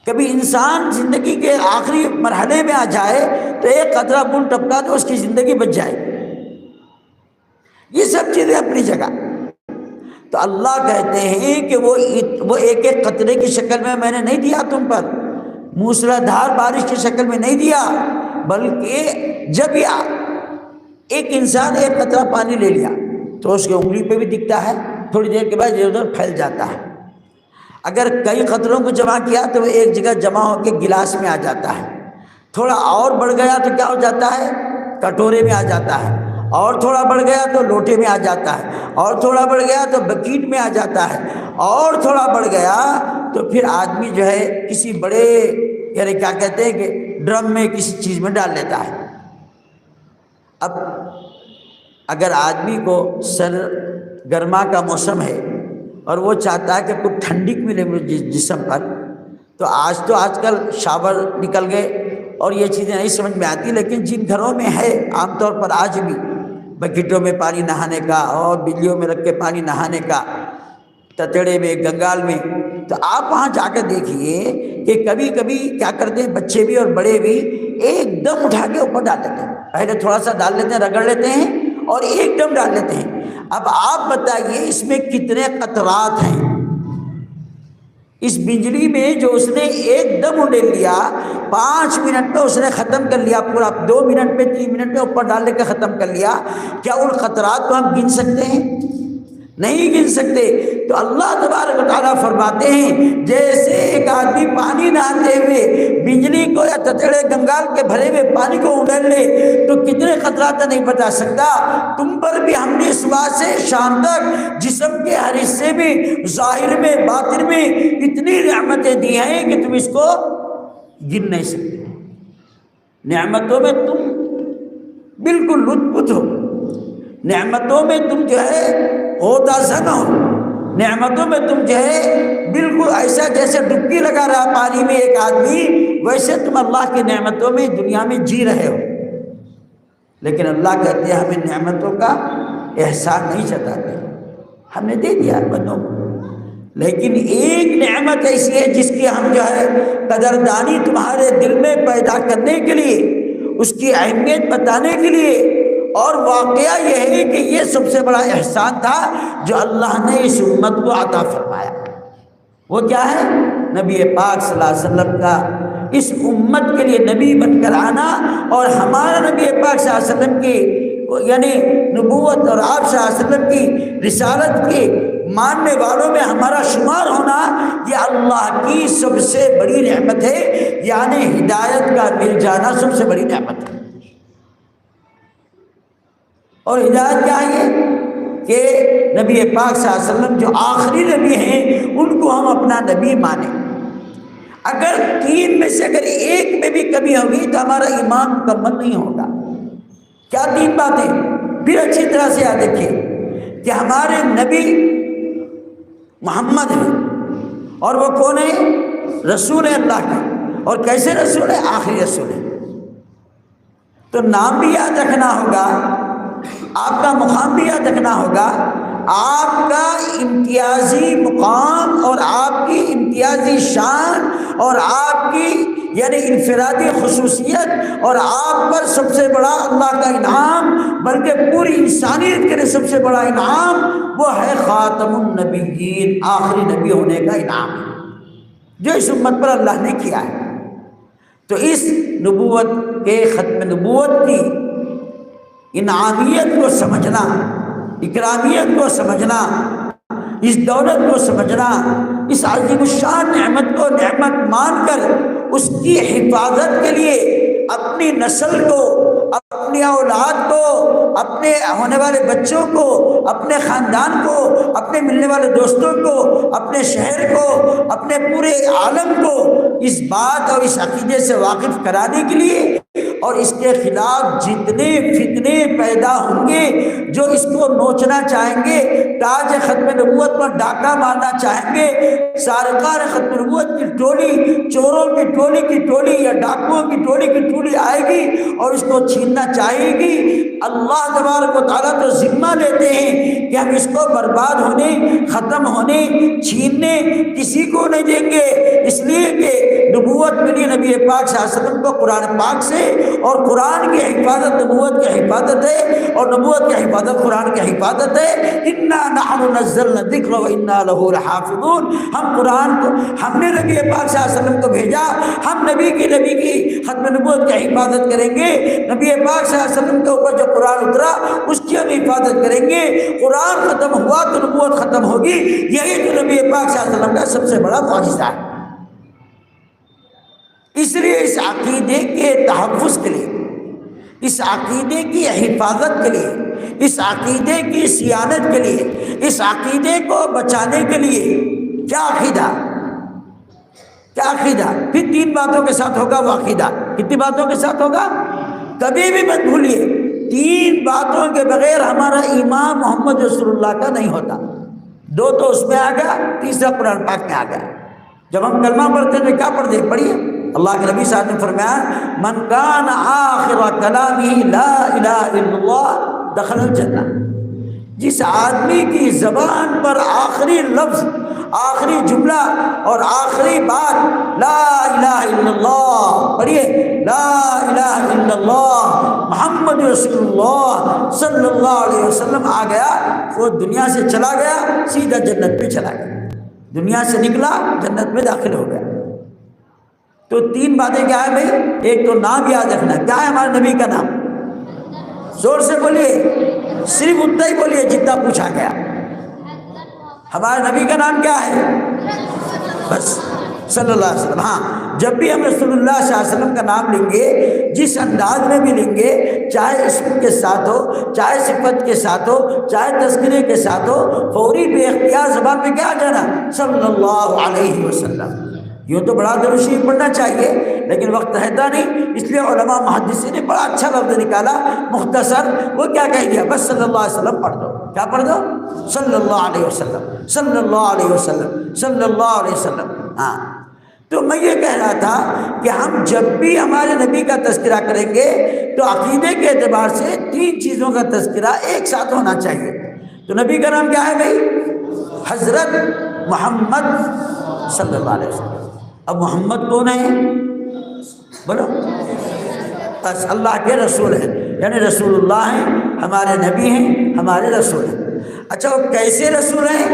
کبھی انسان زندگی کے آخری مرحلے میں آ جائے تو ایک قطرہ خون ٹپکا تو اس کی زندگی بچ جائے۔ یہ سب چیزیں اپنی جگہ۔ تو اللہ کہتے ہیں کہ وہ ایک ایک قطرے کی شکل میں نے نہیں دیا تم پر، موسلادھار بارش کی شکل میں نہیں دیا، بلکہ جب ایک انسان ایک قطرہ پانی لے لیا تو اس کی انگلی پہ بھی دکھتا ہے، تھوڑی دیر کے بعد ادھر پھیل جاتا ہے۔ اگر کئی قطروں کو جمع کیا تو وہ ایک جگہ جمع ہو کے گلاس میں آ جاتا ہے، تھوڑا اور بڑھ گیا تو کیا ہو جاتا ہے؟ کٹورے میں آ جاتا ہے، اور تھوڑا بڑھ گیا تو لوٹے میں آ جاتا ہے، اور تھوڑا بڑھ گیا تو بکیٹ میں آ جاتا ہے، اور تھوڑا بڑھ گیا تو پھر آدمی جو ہے کسی بڑے یعنی کیا کہتے ہیں کہ ڈرم میں کسی چیز میں ڈال لیتا ہے۔ اب اگر آدمی کو سر گرما کا موسم ہے اور وہ چاہتا ہے کہ کچھ ٹھنڈک ملے مجھے جسم پر، تو آج کل شاور نکل گئے اور یہ چیزیں نہیں سمجھ میں آتی، لیکن جن گھروں میں ہے عام طور پر آج بھی بکیٹوں میں پانی نہانے کا اور بجلیوں میں رکھ کے پانی نہانے کا، تتڑے میں، گنگال میں، تو آپ وہاں جا کر دیکھیے کہ کبھی کبھی کیا کرتے ہیں بچے بھی اور بڑے بھی ایک دم اٹھا کے اوپر ڈال لیتے ہیں، پہلے تھوڑا سا ڈال لیتے ہیں، رگڑ لیتے ہیں اور ایک دم ڈال لیتے ہیں۔ اب آپ بتائیے اس میں کتنے قطرات ہیں؟ اس بجلی میں جو اس نے ایک دم اڈیل لیا، 5 منٹ میں اس نے ختم کر لیا، پورا 2 منٹ میں 3 منٹ میں اوپر ڈال لے کے ختم کر لیا، کیا ان قطرات کو ہم گن سکتے ہیں؟ نہیں گن سکتے۔ تو اللہ تبارک و تعالیٰ فرماتے ہیں جیسے ایک آدمی پانی نہاتے ہوئے بجلی کو یا تتڑے گنگال کے بھرے ہوئے پانی کو اڈیل لے تو کتنے خطرات نہیں بتا سکتا، تم پر بھی ہم نے صبح سے شام تک جسم کے ہر حصے میں، ظاہر میں، باطن میں اتنی نعمتیں دی ہیں کہ تم اس کو گن نہیں سکتے۔ نعمتوں میں تم بالکل لطف ہو، نعمتوں میں تم جو ہے ہوتا زن ہو، نعمتوں میں تم جو ہے بالکل ایسا جیسے ڈبکی لگا رہا پانی میں ایک آدمی، ویسے تم اللہ کی نعمتوں میں دنیا میں جی رہے ہو۔ لیکن اللہ کہتے ہیں ہمیں نعمتوں کا احسان نہیں جتاتے، ہم نے دے دیا بندوں کو، لیکن ایک نعمت ایسی ہے جس کی ہم جو ہے قدردانی تمہارے دل میں پیدا کرنے کے لیے، اس کی اہمیت بتانے کے لیے، اور واقعہ یہ ہے کہ یہ سب سے بڑا احسان تھا جو اللہ نے اس امت کو عطا فرمایا۔ وہ کیا ہے؟ نبی پاک صلی اللہ علیہ وسلم کا اس امت کے لیے نبی بن کر آنا، اور ہمارا نبی پاک صلی اللہ علیہ وسلم کی یعنی نبوت اور آپ صلی اللہ علیہ وسلم کی رسالت کے ماننے والوں میں ہمارا شمار ہونا، یہ اللہ کی سب سے بڑی نعمت ہے، یعنی ہدایت کا مل جانا سب سے بڑی نعمت ہے۔ اور ہدایت کیا ہے؟ کہ نبی پاک صلی اللہ علیہ وسلم جو آخری نبی ہیں ان کو ہم اپنا نبی مانیں۔ اگر 3 میں سے اگر ایک میں بھی کمی ہوگی تو ہمارا ایمان مکمل نہیں ہوگا۔ کیا 3 باتیں؟ پھر اچھی طرح سے یاد رکھیے کہ ہمارے نبی محمد ہیں، اور وہ کون ہے؟ رسول ہے اللہ کے، اور کیسے رسول ہے؟ آخری رسول ہے۔ تو نام بھی یاد رکھنا ہوگا، آپ کا مقام بھی یاد رکھنا ہوگا، آپ کا امتیازی مقام اور آپ کی امتیازی شان اور آپ کی یعنی انفرادی خصوصیت اور آپ پر سب سے بڑا اللہ کا انعام، بلکہ پوری انسانیت کے لیے سب سے بڑا انعام وہ ہے خاتم النبیین، آخری نبی ہونے کا انعام جو اس امت پر اللہ نے کیا ہے۔ تو اس نبوت کے ختم نبوت کی انعامیت کو سمجھنا، اکرامیت کو سمجھنا، اس دولت کو سمجھنا، اس عظیم الشان نعمت کو نعمت مان کر اس کی حفاظت کے لیے اپنی نسل کو، اپنی اولاد کو، اپنے ہونے والے بچوں کو، اپنے خاندان کو، اپنے ملنے والے دوستوں کو، اپنے شہر کو، اپنے پورے عالم کو اس بات اور اس عقیدے سے واقف کرانے کے لیے، اور اس کے خلاف جتنے فتنے پیدا ہوں گے، جو اس کو نوچنا چاہیں گے، تاج ختم نبوت پر ڈاکہ مارنا چاہیں گے، سارقان ختم نبوت کی ٹولی، چوروں کی ٹولی کی ٹولی یا ڈاکوؤں کی ٹولی کی ٹولی آئے گی اور اس کو چھیننا چاہے گی، اللہ تبارک و تعالیٰ تو ذمہ لیتے ہیں کہ ہم اس کو برباد ہونے، ختم ہونے، چھیننے کسی کو نہیں دیں گے، اس لیے کہ نبوت ملی نبی پاک صلی اللہ علیہ وسلم کو قرآن پاک سے، اور قرآن کی حفاظت نبوت کی حفاظت ہے، اور نبوت کی حفاظت قرآن کی حفاظت ہے۔ انا نحن نزلنا الذکر وانا لہ لحافظون، ہم قرآن کو، ہم نے نبی پاک صلی اللہ علیہ وسلم کو بھیجا، ہم نبی کی ختم نبوت کی حفاظت کریں گے، نبی پاک صلی اللہ علیہ وسلم کے اوپر جو قرآن اترا اس کی ہم حفاظت کریں گے، قرآن ختم ہوا تو نبوت ختم ہوگی، یہی تو نبی پاک صلی اللہ علیہ وسلم کا سب سے بڑا معجزہ ہے۔ اس لیے اس عقیدے کے تحفظ کے لیے، اس عقیدے کی حفاظت کے لیے، اس عقیدے کی صیانت کے لیے، اس عقیدے کو بچانے کے لیے کیا عقیدہ، کیا عقیدہ؟ پھر 3 باتوں کے ساتھ ہوگا وہ عقیدہ۔ کتنی باتوں کے ساتھ ہوگا؟ کبھی بھی مت بھولیے، 3 باتوں کے بغیر ہمارا ایمان محمد رسول اللہ کا نہیں ہوتا۔ 2 تو اس میں آ گیا، تیسرا قرآن پاک میں آ گیا۔ جب ہم کلمہ پڑھتے ہیں کیا پڑھتے ہیں؟ پڑھیے، اللہ کے نبی صاحب نے فرمایا من کان آخر کلامہ لا الہ الا اللہ دخل الجنہ، جس آدمی کی زبان پر آخری لفظ، آخری جملہ اور آخری بات لا الہ الا اللہ، پڑھیے لا الہ الا اللہ محمد رسول اللہ صلی اللہ علیہ وسلم آ گیا، وہ دنیا سے چلا گیا، سیدھا جنت پہ چلا گیا، دنیا سے نکلا جنت میں داخل ہو گیا۔ تو 3 باتیں کیا ہے بھائی؟ ایک تو نام یاد رکھنا، کیا ہے ہمارے نبی کا نام؟ زور سے بولیے، صرف اتنا ہی بولیے جتنا پوچھا گیا۔ ہمارے نبی کا نام کیا ہے؟ بس صلی اللہ علیہ وسلم۔ ہاں، جب بھی ہم رسول اللہ صلی اللہ علیہ وسلم کا نام لیں گے، جس انداز میں بھی لیں گے، چاہے اسم کے ساتھ ہو، چاہے صفت کے ساتھ ہو، چاہے تذکرے کے ساتھ ہو، فوری بے اختیار زبان پہ کیا جانا؟ صلی اللہ علیہ وسلم۔ یوں تو بڑا درود شریف پڑھنا چاہیے، لیکن وقت رہتا نہیں، اس لیے علماء محدثین نے بڑا اچھا لفظ نکالا مختصر، وہ کیا کہہ دیا؟ بس صلی اللہ علیہ وسلم پڑھ دو۔ کیا پڑھ دو؟ صلی اللہ علیہ وسلم، صلی اللہ علیہ وسلم، صلی اللہ علیہ وسلم۔ ہاں، تو میں یہ کہہ رہا تھا کہ ہم جب بھی ہمارے نبی کا تذکرہ کریں گے تو عقیدے کے اعتبار سے 3 چیزوں کا تذکرہ ایک ساتھ ہونا چاہیے۔ تو نبی کا نام کیا ہے بھائی؟ حضرت محمد صلی اللہ علیہ وسلم۔ اب محمد کون ہے؟ بولو، بس اللہ کے رسول ہیں، یعنی رسول اللہ ہیں، ہمارے نبی ہیں، ہمارے رسول ہیں۔ اچھا، وہ کیسے رسول ہیں؟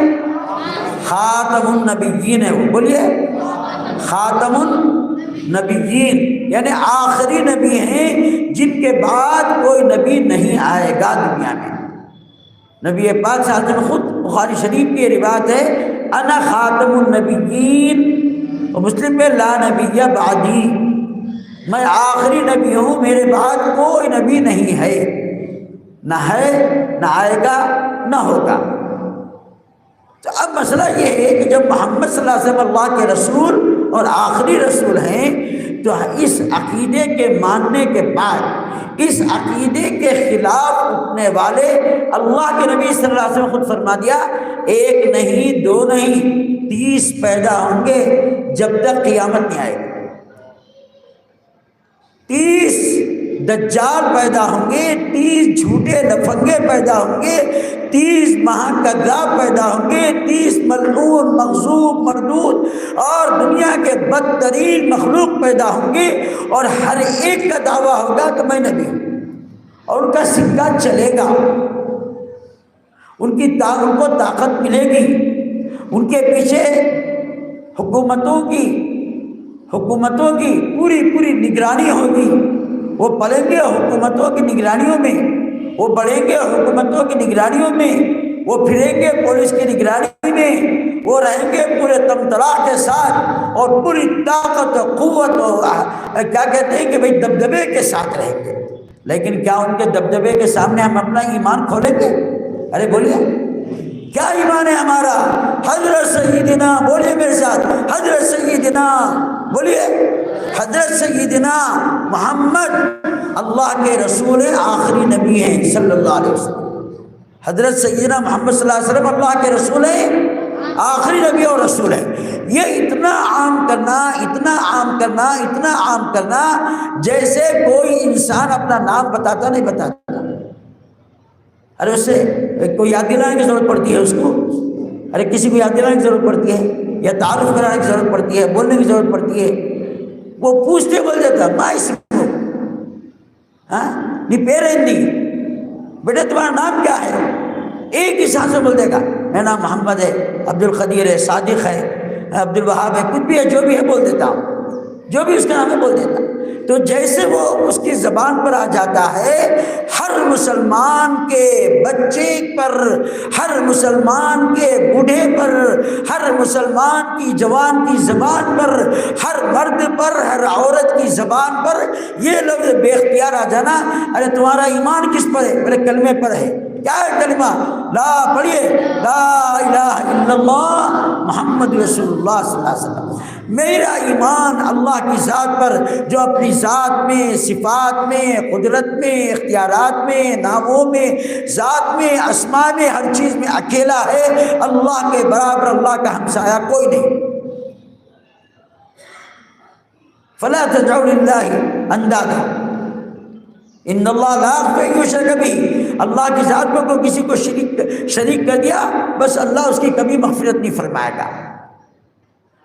خاتم النبیین ہے وہ، بولیے خاتم النبیین، یعنی آخری نبی ہیں جن کے بعد کوئی نبی نہیں آئے گا دنیا میں۔ نبی پاک صلی اللہ علیہ وسلم خود بخاری شریف کی روایت ہے، انا خاتم النبیین، اور مسلم میں لا نبی بعدی، میں آخری نبی ہوں، میرے بعد کوئی نبی نہیں ہے، نہ ہے، نہ آئے گا، نہ ہوگا۔ تو اب مسئلہ یہ ہے کہ جب محمد صلی اللہ علیہ وسلم اللہ کے رسول اور آخری رسول ہیں، تو اس عقیدے کے ماننے کے بعد اس عقیدے کے خلاف اٹھنے والے، اللہ کے نبی صلی اللہ علیہ وسلم خود فرما دیا، 1 نہیں 2 نہیں 30 پیدا ہوں گے جب تک قیامت نہیں آئے گی۔ 30 دجال پیدا ہوں گے، 30 جھوٹے لفنگے پیدا ہوں گے، 30 مہاکذاب پیدا ہوں گے، 30 ملعون مغضوب مردود اور دنیا کے بدترین مخلوق پیدا ہوں گے، اور ہر ایک کا دعویٰ ہوگا کہ میں نبی ہوں، اور ان کا سکہ چلے گا، ان کو طاقت ملے گی، ان کے پیچھے حکومتوں کی پوری نگرانی ہوگی، وہ پلیں گے حکومتوں کی نگرانیوں میں، وہ بڑھیں گے حکومتوں کی نگرانیوں میں، وہ پھریں گے پولیس کی نگرانی میں، وہ رہیں گے پورے تمطلاع کے ساتھ اور پوری طاقت و قوت اور کیا کہتے ہیں کہ بھائی دبدبے کے ساتھ رہیں گے۔ لیکن کیا ان کے دبدبے کے سامنے ہم اپنا ایمان کھولیں گے؟ ارے بولیے کیا ایمان ہے ہمارا؟ حضرت سیدنا، بولیے میرے ساتھ، حضرت سیدنا، بولیے حضرت سیدنا محمد اللہ کے رسول آخری نبی ہیں صلی اللہ علیہ وسلم۔ حضرت سیدنا محمد صلی اللہ علیہ وسلم اللہ کے رسول ہیں، آخری نبی اور رسول ہے۔ یہ اتنا عام کرنا، اتنا عام کرنا، اتنا عام کرنا، جیسے کوئی انسان اپنا نام بتاتا نہیں بتاتا۔ ارے اس سے کوئی یاد دلانے کی ضرورت پڑتی ہے اس کو؟ ارے کسی کو یاد دلانے کی ضرورت پڑتی ہے یا تعارف کرانے کی ضرورت پڑتی ہے، بولنے کی ضرورت پڑتی ہے؟ وہ پوچھتے بول جاتا ماں اس کو، ہاں نہیں پیرندی، بیٹا تمہارا نام کیا ہے؟ ایک ہی سانس میں بول دے گا میرا نام محمد ہے، عبد القدیر ہے، صادق ہے، عبد الوہاب ہے، کچھ بھی ہے، جو بھی ہے بول دیتا ہوں، جو بھی اس کا نام ہے بول دیتا۔ تو جیسے وہ اس کی زبان پر آ جاتا ہے، ہر مسلمان کے بچے پر، ہر مسلمان کے بوڑھے پر، ہر مسلمان کی جوان کی زبان پر، ہر مرد پر، ہر عورت کی زبان پر یہ لفظ بے اختیار آ جانا، ارے تمہارا ایمان کس پر ہے؟ میرے کلمے پر ہے۔ کیا ہے کلمہ؟ لا پڑھیے، لا الہ الا اللہ محمد رسول اللہ صلی اللہ علیہ وسلم۔ میرا ایمان اللہ کی ذات پر، جو اپنی ذات میں، صفات میں، قدرت میں، اختیارات میں، ناموں میں، ذات میں، اسماء میں، ہر چیز میں اکیلا ہے۔ اللہ کے برابر، اللہ کا ہمسایہ کوئی نہیں۔ فلا تدعوا للہ اندادا ان اللہ لا یغفر ان یشرک بہ۔ اللہ کی ذات میں کوئی کسی کو شریک کر دیا، بس اللہ اس کی کبھی مغفرت نہیں فرمائے گا۔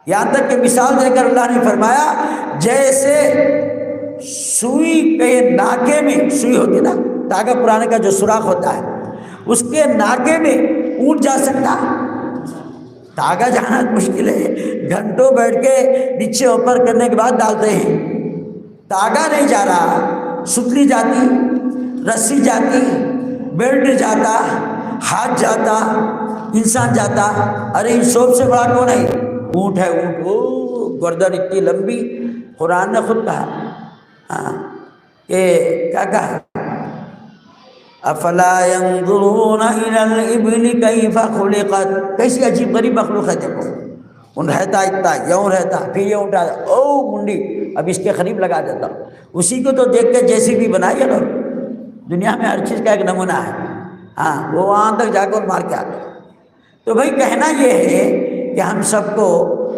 یہاں تک کہ مثال دے کر اللہ نے فرمایا جیسے سوئی کے ناکے میں، سوئی ہوتی ہے نا، دھاگا پرانے کا جو سوراخ ہوتا ہے، اس کے ناکے میں اونٹ جا سکتا ہے؟ دھاگا جانا مشکل ہے، گھنٹوں بیٹھ کے نیچے اوپر کرنے کے بعد ڈالتے ہیں، دھاگا نہیں جا رہا۔ ستلی جاتی، رسی جاتی، بیلٹ جاتا، ہاتھ جاتا، انسان جاتا۔ ارے ان سب سے بڑا کون ہے؟ اونٹ ہے۔ اونٹ، وہ گردن اتنی لمبی، قرآن نے خود کہا، ہاں کہ کیا کہا؟ افلا ينظرون الى الابل كيف خلقت۔ کیسی عجیب غریب مخلوق ہے، دیکھو ان رہتا اتنا، یوں رہتا، پھر یہ اٹھا، او منڈی، اب اس کے قریب لگا دیتا ہوں۔ اسی کو تو دیکھ کے جیسی بھی بنائی ہے لوگ، دنیا میں ہر چیز کا ایک نمونہ ہے، ہاں وہ وہاں تک جا کر مار کے آتے۔ تو بھائی کہنا یہ ہے کہ ہم سب کو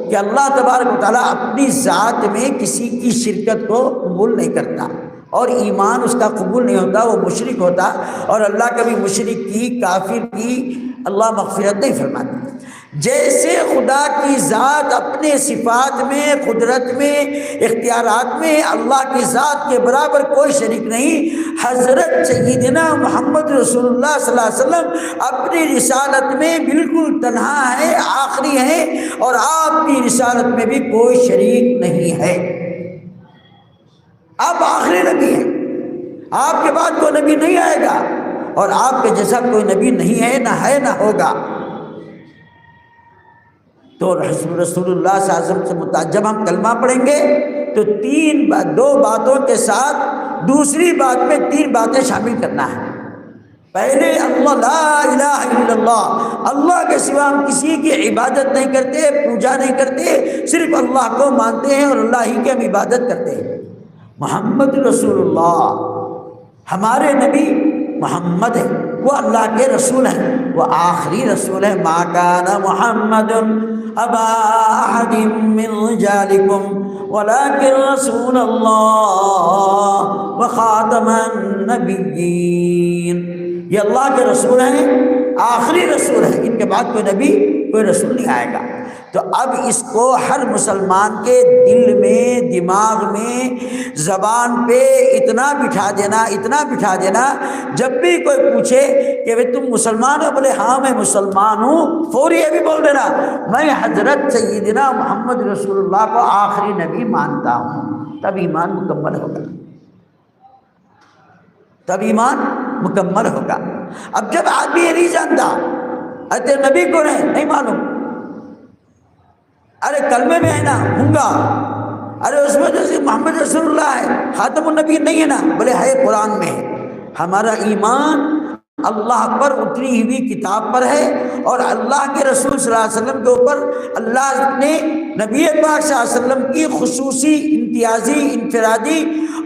کہ اللہ تبارک و تعالیٰ اپنی ذات میں کسی کی شرکت کو قبول نہیں کرتا، اور ایمان اس کا قبول نہیں ہوتا، وہ مشرک ہوتا، اور اللہ کبھی مشرک کی، کافر کی اللہ مغفرت نہیں فرماتا۔ جیسے خدا کی ذات اپنے صفات میں، قدرت میں، اختیارات میں اللہ کی ذات کے برابر کوئی شریک نہیں، حضرت سیدنا محمد رسول اللہ صلی اللہ علیہ وسلم اپنی رسالت میں بالکل تنہا ہے، آخری ہے، اور آپ کی رسالت میں بھی کوئی شریک نہیں ہے۔ آپ آخری نبی ہیں، آپ کے بعد کوئی نبی نہیں آئے گا، اور آپ کے جیسا کوئی نبی نہیں ہے، نہ ہوگا۔ تو رسول اللہ صلی اللہ علیہ وسلم سے جب ہم کلمہ پڑھیں گے تو دو باتوں کے ساتھ دوسری بات میں 3 باتیں شامل کرنا ہے۔ پہلے اللہ، لا الہ الا اللہ، اللہ کے سوا ہم کسی کی عبادت نہیں کرتے، پوجا نہیں کرتے، صرف اللہ کو مانتے ہیں اور اللہ ہی کی ہم عبادت کرتے ہیں۔ محمد رسول اللہ، ہمارے نبی محمد ہے، وہ اللہ کے رسول ہیں، وہ آخری رسول ہے۔ ما کان محمد ابا احد من رجالکم ولکن رسول اللہ وخاتم النبیین۔ یہ اللہ کے رسول ہیں، آخری رسول ہیں، ان کے بعد کوئی نبی، کوئی رسول نہیں آئے گا۔ تو اب اس کو ہر مسلمان کے دل میں، دماغ میں، زبان پہ اتنا بٹھا دینا، جب بھی کوئی پوچھے کہ بھئی تم مسلمان ہو، بولے ہاں میں مسلمان ہوں، فوری یہ بھی بول دینا میں حضرت سیدنا محمد رسول اللہ کو آخری نبی مانتا ہوں، تب ایمان مکمل ہوگا، تب ایمان مکمل ہوگا۔ اب جب آدمی یہ نہیں جانتا ارے نبی کون ہے، نہیں معلوم، ارے کلمے میں ہے نا ہوں گا، ارے اس میں تو محمد رسول اللہ ہے، خاتم النبی نہیں ہے نا، بولے ہے قرآن میں ہے۔ ہمارا ایمان اللہ پر اتری ہوئی کتاب پر ہے، اور اللہ کے رسول صلی اللہ علیہ وسلم کے اوپر اللہ نے نبی پاک صلی اللہ علیہ وسلم کی خصوصی، امتیازی، انفرادی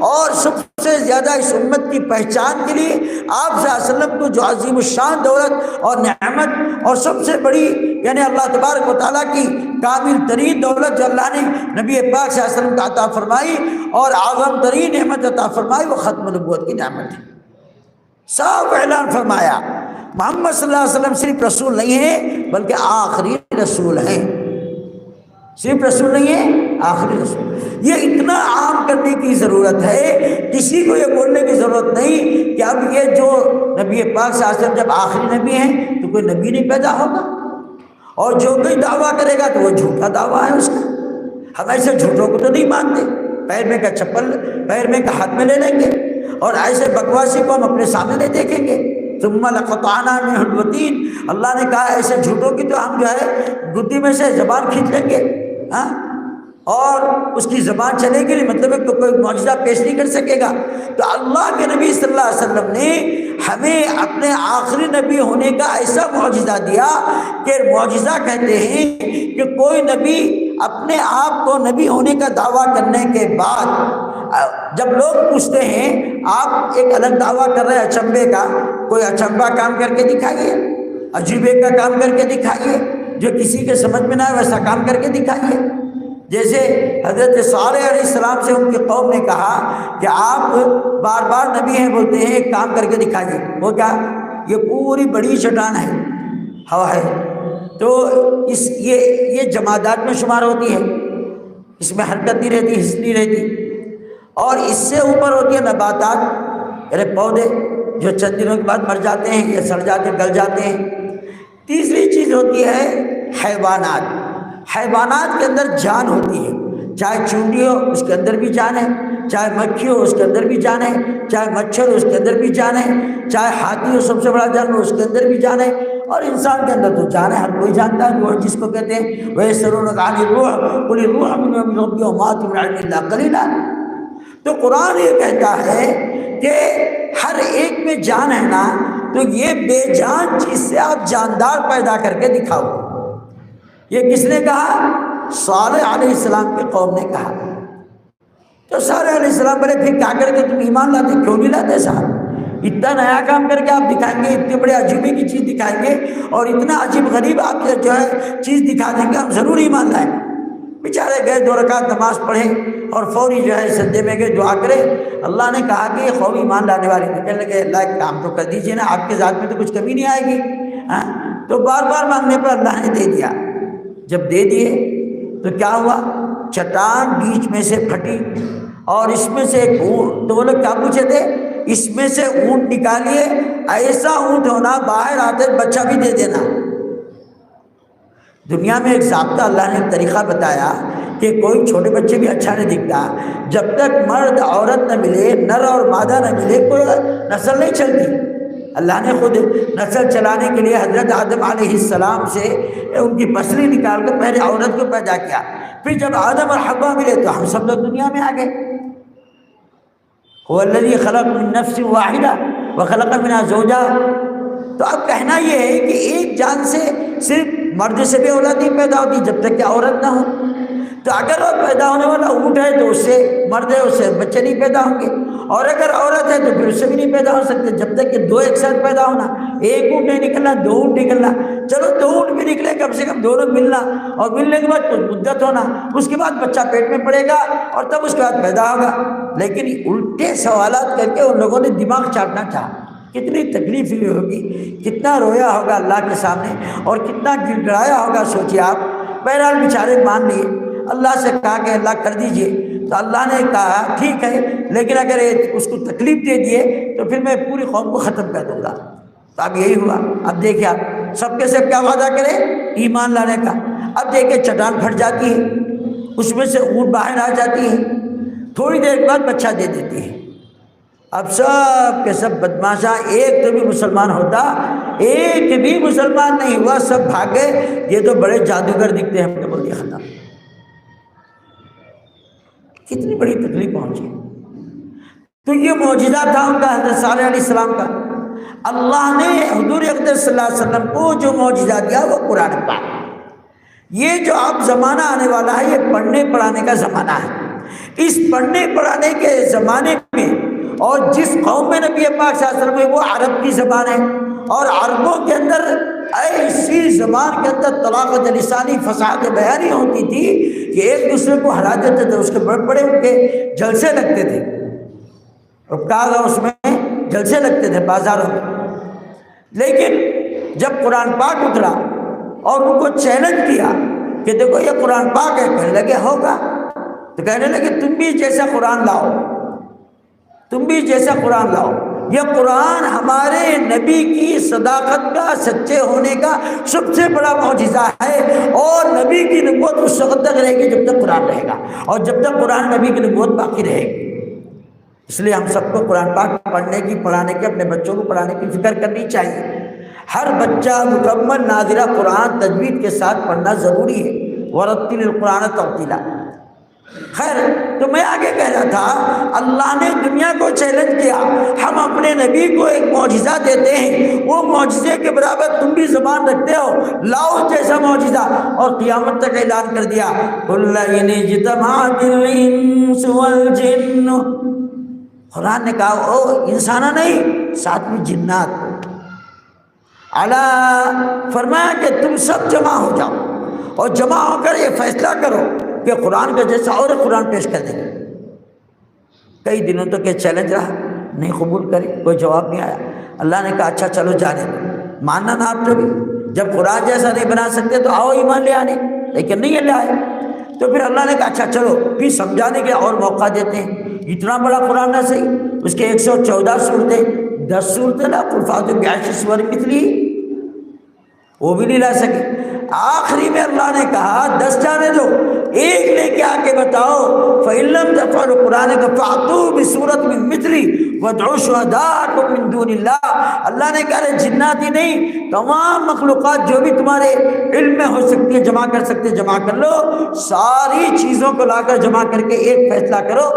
اور سب سے زیادہ اس امت کی پہچان کے لیے آپ صلی اللہ علیہ وسلم کو جو عظیم الشان دولت اور نعمت اور سب سے بڑی یعنی اللہ تبارک و تعالیٰ کی کامل ترین دولت جو اللہ نے نبی پاک صلی اللہ علیہ وسلم کو عطا فرمائی اور اعظم ترین نعمت عطا فرمائی، وہ ختم نبوت کی نعمت ہے۔ صاف اعلان فرمایا محمد صلی اللہ علیہ وسلم صرف رسول نہیں ہے بلکہ آخری رسول ہیں، صرف رسول نہیں ہے، آخری رسول۔ یہ اتنا عام کرنے کی ضرورت ہے، کسی کو یہ بولنے کی ضرورت نہیں کہ اب یہ جو نبی پاک صلی اللہ علیہ وسلم جب آخری نبی ہیں تو کوئی نبی نہیں پیدا ہوگا، اور جو کوئی دعویٰ کرے گا تو وہ جھوٹا دعویٰ ہے اس کا۔ ہم ایسے جھوٹوں کو تو نہیں مانتے، پیر میں کا چپل پیر میں کا ہاتھ میں لے لیں گے، اور ایسے بکواسی کو ہم اپنے سامنے نہیں دیکھیں گے۔ ثم لقطعنا منه الوتين، اللہ نے کہا ایسے جھوٹوں کی تو ہم جو ہے گدی میں سے زبان کھینچ لیں گے، ہاں، اور اس کی زبان چلے گی نہیں، مطلب ہے کہ کوئی معجزہ پیش نہیں کر سکے گا۔ تو اللہ کے نبی صلی اللہ علیہ وسلم نے ہمیں اپنے آخری نبی ہونے کا ایسا معجزہ دیا کہ معجزہ کہتے ہیں کہ کوئی نبی اپنے آپ کو نبی ہونے کا دعویٰ کرنے کے بعد جب لوگ پوچھتے ہیں آپ ایک الگ دعویٰ کر رہے ہیں اچنبے کا، کوئی اچنبا کام کر کے دکھائیے، عجیبے کا کام کر کے دکھائیے، جو کسی کے سمجھ میں نہ آئے ویسا کام کر کے دکھائیے۔ جیسے حضرت صالح علیہ السلام سے ان کی قوم نے کہا کہ آپ بار بار نبی ہیں بولتے ہیں، ایک کام کر کے دکھائیے۔ وہ کیا؟ یہ پوری بڑی چٹان ہے، ہوا ہے، تو یہ جمادات میں شمار ہوتی ہے، اس میں حرکت نہیں رہتی، حس نہیں رہتی، اور اس سے اوپر ہوتی ہے نباتات، یعنی پودے جو چند دنوں کے بعد مر جاتے ہیں یا سڑ جاتے ہیں، گل جاتے ہیں۔ تیسری چیز ہوتی ہے حیوانات۔ حیوانات کے اندر جان ہوتی ہے، چاہے چونٹی ہو اس کے اندر بھی جان ہے، چاہے مکھی ہو اس کے اندر بھی جان ہے، چاہے مچھر ہو اس کے اندر بھی جان ہے، چاہے ہاتھی ہو سب سے بڑا جانور اس کے اندر بھی جان ہے، اور انسان کے اندر تو جان ہے، ہر کوئی جانتا ہے۔ روح جس کو کہتے ہیں، وَيَسْأَلُونَكَ عَنِ الرُّوحِ قُلِ الرُّوحُ مِنْ أَمْرِ رَبِّي وَمَا أُوتِيتُم مِنَ الْعِلْمِ إِلَّا قَلِيلًا۔ تو قرآن یہ کہتا ہے کہ ہر ایک میں جان ہے نا، تو یہ بے جان چیز سے آپ جاندار پیدا کر کے دکھاؤ۔ یہ کس نے کہا؟ صالح علیہ السلام کی قوم نے کہا۔ تو صالح علیہ السلام بولے پھر کیا کر کے تم ایمان لاتے؟ کیوں نہیں لاتے صاحب؟ اتنا نیا کام کر کے آپ دکھائیں گے، اتنے بڑے عجیبے کی چیز دکھائیں گے، اور اتنا عجیب غریب آپ جو ہے چیز دکھا دیں گے، ہم ضرور ایمان لائیں۔ بیچارے گئے 2 رکعت نماز پڑھے اور فوری جو ہے سجدے میں گئے، دعا کرے۔ اللہ نے کہا کہ یہ قوم ایمان لانے والے نکلنے لگے، اللہ ایک کام تو کر دیجئے نا، آپ کے ذات میں تو کچھ کمی نہیں آئے گی، ہاں؟ تو بار بار مانگنے پر اللہ نے دے دیا۔ جب دے دیے تو کیا ہوا؟ چٹان بیچ میں سے پھٹی، اور اس میں سے ایک اونٹ، تو وہ لوگ کیا پوچھے تھے؟ اس میں سے اونٹ نکالیے، ایسا اونٹ ہونا باہر آتے بچہ بھی دے دینا۔ دنیا میں ایک ضابطہ اللہ نے ایک طریقہ بتایا کہ کوئی چھوٹے بچے بھی اچھا نہیں دکھتا، جب تک مرد عورت نہ ملے، نر اور مادہ نہ ملے، کوئی نسل نہیں چلتی۔ اللہ نے خود نسل چلانے کے لیے حضرت آدم علیہ السلام سے ان کی پسلی نکال کر پہلے عورت کو پیدا کیا، پھر جب آدم اور حوا ملے تو ہم سب لوگ دنیا میں آ گئے۔ هو الذی خلق من نفس واحدہ وخلق منہا زوجہا۔ تو اب کہنا یہ ہے کہ ایک جان سے صرف مرد سے بھی اولاد نہیں پیدا ہوتی جب تک کہ عورت نہ ہو۔ تو اگر وہ پیدا ہونے والا اونٹ ہے تو اس سے مرد ہے، اس سے بچے نہیں پیدا ہوں گے، اور اگر عورت ہے تو پھر اس سے بھی نہیں پیدا ہو سکتے جب تک کہ 2 ایک ساتھ پیدا ہونا۔ ایک اونٹ نہیں نکلنا، 2 اونٹ نکلنا، چلو 2 اونٹ بھی نکلے، کم سے کم دونوں ملنا، اور ملنے کے بعد کچھ مدت ہونا، اس کے بعد بچہ پیٹ میں پڑے گا اور تب اس کے بعد پیدا ہوگا۔ لیکن الٹے سوالات کر کے ان لوگوں نے دماغ چاٹنا چاہا۔ کتنی تکلیف ہوئی ہوگی، کتنا رویا ہوگا اللہ کے سامنے، اور کتنا گڑگڑایا ہوگا، سوچیے آپ۔ بہرحال بیچارے مان لیے، اللہ سے کہا کہ اللہ کر دیجئے، تو اللہ نے کہا ٹھیک ہے، لیکن اگر اس کو تکلیف دے دیے تو پھر میں پوری قوم کو ختم کر دوں گا۔ تو اب یہی ہوا۔ اب دیکھیں آپ سب کے سب کیا وعدہ کرے؟ ایمان لانے کا۔ اب دیکھیں چٹان پھٹ جاتی ہے، اس میں سے اونٹ باہر آ جاتی ہے، تھوڑی دیر کے بعد بچہ دے دیتی ہے۔ اب سب کے سب بدماشاں، ایک تو بھی مسلمان ہوتا، ایک بھی مسلمان نہیں ہوا، سب بھاگ گئے۔ یہ تو بڑے جادوگر دکھتے ہیں، ہم نے بول دیا ختم۔ کتنی بڑی تکلیف پہنچی. تو یہ معجزہ تھا ان کا حضرت صالح علیہ السلام کا. اللہ نے حضور اقدس صلی اللہ علیہ وسلم کو جو معجزہ دیا وہ قرآن پاک. یہ جو اب زمانہ آنے والا ہے یہ پڑھنے پڑھانے کا زمانہ ہے. اس پڑھنے پڑھانے کے زمانے میں اور جس قوم میں نبی پاک صلی اللہ علیہ وسلم ہے وہ عرب کی زبان ہے، اور عربوں کے اندر ایسی زبان کے اندر طلاقت لسانی فصاحت بیانی ہوتی تھی کہ ایک دوسرے کو ہرا دیتے تھے. اس کے بڑے بڑے ان کے جلسے لگتے تھے، کہا اس میں جلسے لگتے تھے بازاروں میں. لیکن جب قرآن پاک اترا اور ان کو چیلنج کیا کہ دیکھو یہ قرآن پاک ہے، کہنے لگے ہوگا. تو کہنے لگے تم بھی جیسا قرآن لاؤ، تم بھی جیسا قرآن لاؤ. یہ قرآن ہمارے نبی کی صداقت کا، سچے ہونے کا سب سے بڑا معجزہ ہے، اور نبی کی نبوت اس وقت تک رہے گی جب تک قرآن رہے گا، اور جب تک قرآن نبی کی نبوت باقی رہے گی. اس لیے ہم سب کو قرآن پاک پڑھنے کی، پڑھانے کی، اپنے بچوں کو پڑھانے کی فکر کرنی چاہیے. ہر بچہ مکمل ناظرہ قرآن تجوید کے ساتھ پڑھنا ضروری ہے. ورتل القرآن ترتیلا. خیر، تو میں آگے کہہ رہا تھا اللہ نے دنیا کو چیلنج کیا، ہم اپنے نبی کو ایک معجزہ دیتے ہیں، وہ معجزے کے برابر تم بھی زبان رکھتے ہو، لاؤ جیسا معجزہ. اور قیامت تک اعلان کر دیا قُلْ إِنِ اجْتَمَعَتِ الْإِنسُ وَالْجِنُّ. قرآن نے کہا او انسانہ نہیں، ساتھ میں جنات. اعلیٰ فرمایا کہ تم سب جمع ہو جاؤ اور جمع ہو کر یہ فیصلہ کرو کہ قرآن کا جیسا اور قرآن پیش کر دیں گے. کئی دنوں تک یہ چیلنج رہا، نہیں قبول کری، کوئی جواب نہیں آیا. اللہ نے کہا اچھا چلو جانے دو، ماننا نہ آپ بھی. جب قرآن جیسا نہیں بنا سکتے تو آؤ ایمان لے آنے، لیکن نہیں لے آئے. تو پھر اللہ نے کہا اچھا چلو پھر سمجھانے کے اور موقع دیتے ہیں. اتنا بڑا قرآن نہ صحیح، اس کے 114 صورتیں، 10 صورتیں لا قل فاتوا بعشر سور مثلی، وہ بھی نہیں لا سکے. آخری میں اللہ نے کہا 10 جانے دو، ایک لے کے آ کے بتاؤ. فَإِن لَّمْ تَفْعَلُوا قرآن کا فَأْتُوا بِسُورَةٍ مِّن مِّثْلِهِ وَادْعُوا شُهَدَاءَكُم مِّن دُونِ اللَّهِ. اللہ نے کہا جنات ہی نہیں، تمام مخلوقات جو بھی تمہارے علم میں ہو سکتی ہے جمع کر سکتے، جمع کر لو. ساری چیزوں کو لا کر جمع کر کے ایک فیصلہ کرو،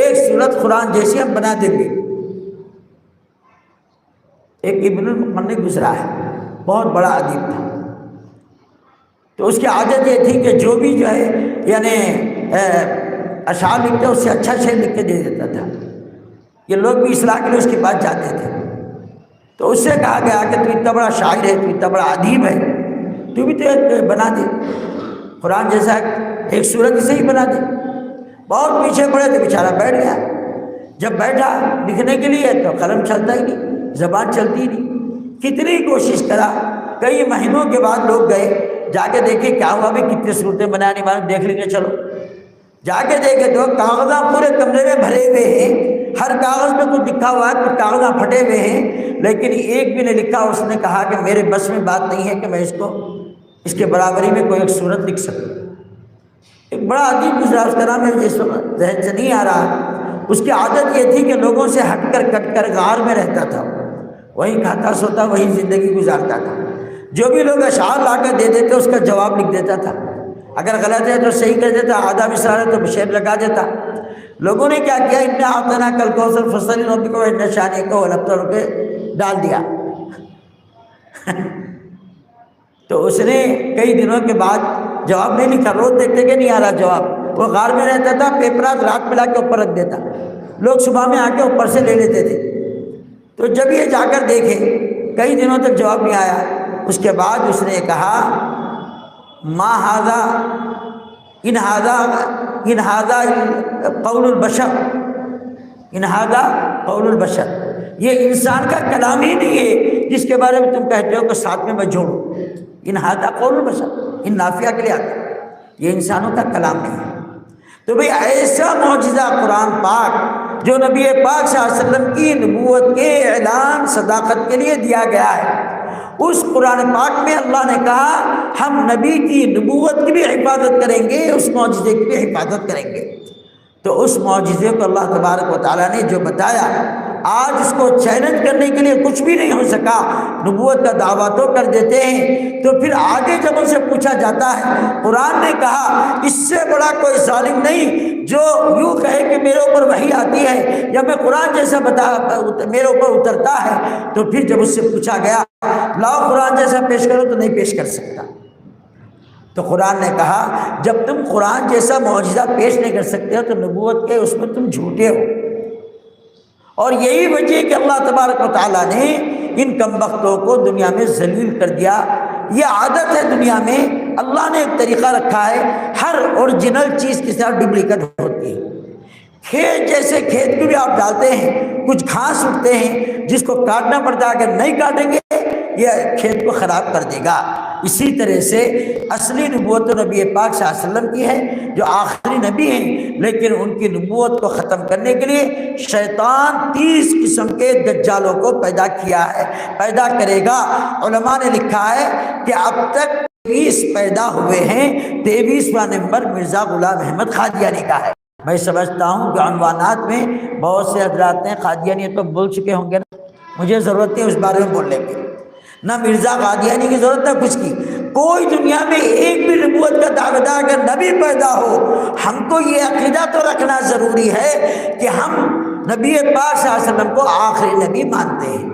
ایک سورت قرآن جیسی ہم بنا دیں گے. ایک ابن المقنع گزرا ہے، بہت بڑا ادیب تھا. تو اس کی عادت یہ تھی کہ جو بھی جو ہے یعنی اشعار لکھتے اس سے اچھا شعر لکھ کے دے دیتا تھا. یہ لوگ بھی اصلاح کے لیے اس کے پاس جاتے تھے. تو اس سے کہا گیا کہ تو اتنا بڑا شاعر ہے، تو اتنا بڑا ادیب ہے، تو بھی تو بنا دے قرآن جیسا ایک سورت سے ہی بنا دے. بہت پیچھے پڑے تو بیچارہ بیٹھ گیا. جب بیٹھا لکھنے کے لیے تو قلم چلتا ہی نہیں، زبان چلتی ہی نہیں. کتنی کوشش کرا، کئی مہینوں کے بعد لوگ گئے، جا کے دیکھے کیا ہوا بھی، کتنی صورتیں بنانے والے دیکھ لیں گے. چلو جا کے دیکھے تو کاغذاں پورے کمرے میں بھرے ہوئے ہیں، ہر کاغذ میں کچھ لکھا ہوا ہے، کچھ کاغذاں پھٹے ہوئے ہیں، لیکن ایک بھی نہیں لکھا. اس نے کہا کہ میرے بس میں بات نہیں ہے کہ میں اس کے برابری میں کوئی ایک صورت لکھ سکوں. ایک بڑا عجیب گزرا، اس کا نام ہے جس وقت ذہن سے نہیں آ رہا. اس کی عادت یہ تھی کہ لوگوں سے ہٹ کر کٹ کر غار میں رہتا تھا، وہیں کھاتا سوتا، وہیں زندگی گزارتا تھا. جو بھی لوگ اشعار لا کر دے دیتے اس کا جواب لکھ دیتا تھا. اگر غلط ہے تو صحیح کر دیتا، آدھا مثال ہے تو شعر لگا دیتا. لوگوں نے کیا کیا، اِنَّا أَعْطَيْنَاكَ الْكَوْثَرَ فَصَلِّ لِرَبِّكَ وَإِنَّ شَانِئَكَ هُوَ الْأَبْتَرُ پہ ڈال دیا. تو اس نے کئی دنوں کے بعد جواب نہیں لکھا. روز دیکھتے کہ نہیں آ رہا جواب. وہ غار میں رہتا تھا، پیپرات رات میں لا کے اوپر رکھ دیتا، لوگ صبح میں آ کے اوپر سے لے لیتے تھے. تو جب یہ جا کر دیکھے کئی دنوں تک جواب نہیں آیا، اس کے بعد اس نے کہا ما ھذا ان ھذا قول البشر، ان ھذا قول البشر، یہ انسان کا کلام ہی نہیں ہے جس کے بارے میں تم کہتے ہو کہ ساتھ میں جوڑو. ان ھذا قول البشر، ان نافیہ کے لیے آتا ہے، یہ انسانوں کا کلام نہیں ہے. تو بھئی ایسا معجزہ قرآن پاک جو نبی پاک صلی اللہ علیہ وسلم کی نبوت کے اعلان صداقت کے لیے دیا گیا ہے، اس قرآن پاک میں اللہ نے کہا ہم نبی کی نبوت کی بھی حفاظت کریں گے، اس معجزے کی بھی حفاظت کریں گے. تو اس معجزے کو اللہ تبارک و تعالیٰ نے جو بتایا آج اس کو چیلنج کرنے کے لیے کچھ بھی نہیں ہو سکا، نبوت کا دعویٰ تو کر دیتے ہیں۔ تو پھر آگے جب ان سے پوچھا جاتا ہے، قرآن نے کہا اس سے بڑا کوئی ظالم نہیں جو یوں کہے کہ میرے اوپر وحی آتی ہے یا میں قرآن جیسا میرے اوپر اترتا ہے۔ تو پھر جب اس سے پوچھا گیا لاؤ قرآن جیسا پیش کرو، تو نہیں پیش کر سکتا۔ تو قرآن نے کہا جب تم قرآن جیسا معجزہ پیش نہیں کر سکتے ہو تو نبوت کے اس میں تم جھوٹے ہو۔ اور یہی وجہ ہے کہ اللہ تبارک و تعالیٰ نے ان کمبختوں کو دنیا میں ذلیل کر دیا۔ یہ عادت ہے دنیا میں، اللہ نے ایک طریقہ رکھا ہے، ہر اوریجنل چیز کے ساتھ ڈپلیکیٹ ہوتی ہے۔ کھیت جیسے کھیت کو بھی آپ ڈالتے ہیں، کچھ گھاس اٹھتے ہیں جس کو کاٹنا پڑتا ہے، اگر نہیں کاٹیں گے یہ کھیت کو خراب کر دے گا۔ اسی طرح سے اصلی نبوت تو نبی پاک صلی اللہ علیہ وسلم کی ہے جو آخری نبی ہیں، لیکن ان کی نبوت کو ختم کرنے کے لیے شیطان 30 قسم کے دجالوں کو پیدا کیا ہے، پیدا کرے گا۔ علماء نے لکھا ہے کہ اب تک 23 پیدا ہوئے ہیں، 23واں نمبر مرزا غلام احمد قادیانی کا ہے۔ میں سمجھتا ہوں کہ عنوانات میں بہت سے حضرات نے قادیانی تو بول چکے ہوں گے نا، مجھے ضرورت ہے اس بارے میں بولنے کی، نہ مرزا قادیانی کی ضرورت ہے کچھ کی۔ کوئی دنیا میں ایک بھی نبوت کا دعویٰ دار اگر نبی پیدا ہو، ہم کو یہ عقیدہ تو رکھنا ضروری ہے کہ ہم نبی پاک صلی اللہ علیہ وسلم کو آخری نبی مانتے ہیں۔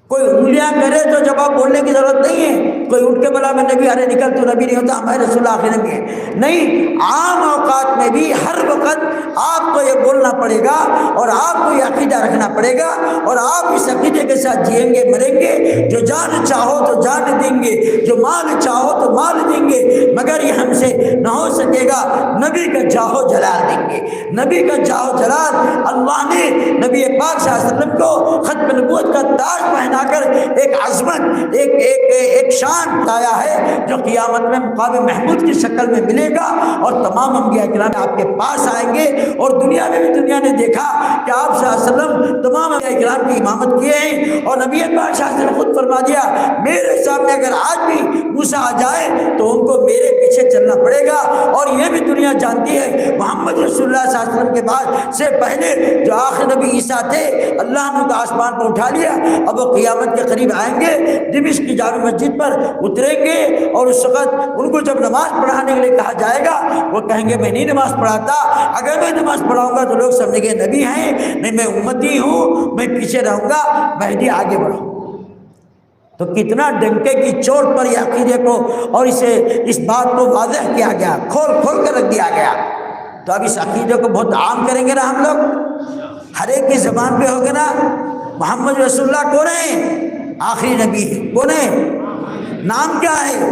کوئی انگلیاں کرے تو جواب بولنے کی ضرورت نہیں ہے، کوئی اٹھ کے بولا میں نبی، ارے نکل تو نبی نہیں ہوتا، ہمارے رسول آخری نبی ہے، نہیں۔ عام اوقات میں بھی ہر وقت آپ کو یہ بولنا پڑے گا اور آپ کو یہ عقیدہ رکھنا پڑے گا، اور آپ اس عقیدے کے ساتھ جئیں گے مریں گے۔ جو جان چاہو تو جان دیں گے، جو مال چاہو تو مال دیں گے، مگر یہ ہم سے نہ ہو سکے گا نبی کا جاہو جلال دیں گے۔ نبی کا جاہو جلال اللہ نے نبی پاک صلی اللہ علیہ وسلم کو ختم نبوت کا تاج پہنا کر ایک عظمت، ایک شان لایا ہے جو قیامت میں مقام محمود کی شکل میں ملے گا، اور تمام انبیاء کرام آپ کے پاس آئیں گے۔ اور دنیا میں بھی دنیا نے دیکھا کہ آپ صلی اللہ علیہ وسلم تمام انبیاء کرام کی امامت کیے ہیں، اور نبی پاک صلی اللہ علیہ وسلم نے خود فرما دیا میرے سامنے اگر آج بھی موسیٰ آ جائے تو ان کو میرے پیچھے چلنا پڑے گا۔ اور یہ بھی دنیا جانتی ہے محمد رسول اللہ صلی اللہ علیہ وسلم کے بعد سے پہلے جو آخر نبی عیسیٰ تھے، اللہ نے ان کو آسمان پر اٹھا لیا، اب وہ قیامت کے قریب آئیں گے، دمشق کی جامع مسجد پر اتریں گے، اور اس وقت ان کو جب نماز پڑھانے کے لیے کہا جائے گا وہ کہیں گے میں نہیں نماز پڑھاتا، اگر میں نماز پڑھاؤں گا تو لوگ سمجھیں گے نبی ہیں، نہیں میں امتی ہوں، میں پیچھے رہوں گا، مہدی آگے بڑھوں۔ تو کتنا ڈنکے کی چوٹ پر یہ عقیدے کو اور اس بات کو واضح کیا گیا، کھول کھول کر رکھ دیا گیا۔ تو اب اس عقیدے کو بہت عام کریں گے نا ہم لوگ، ہر ایک کی زبان پہ ہوگا نا محمد رسول اللہ کون ہے؟ آخری نبی ہے۔ کون ہے؟ نام کیا ہے؟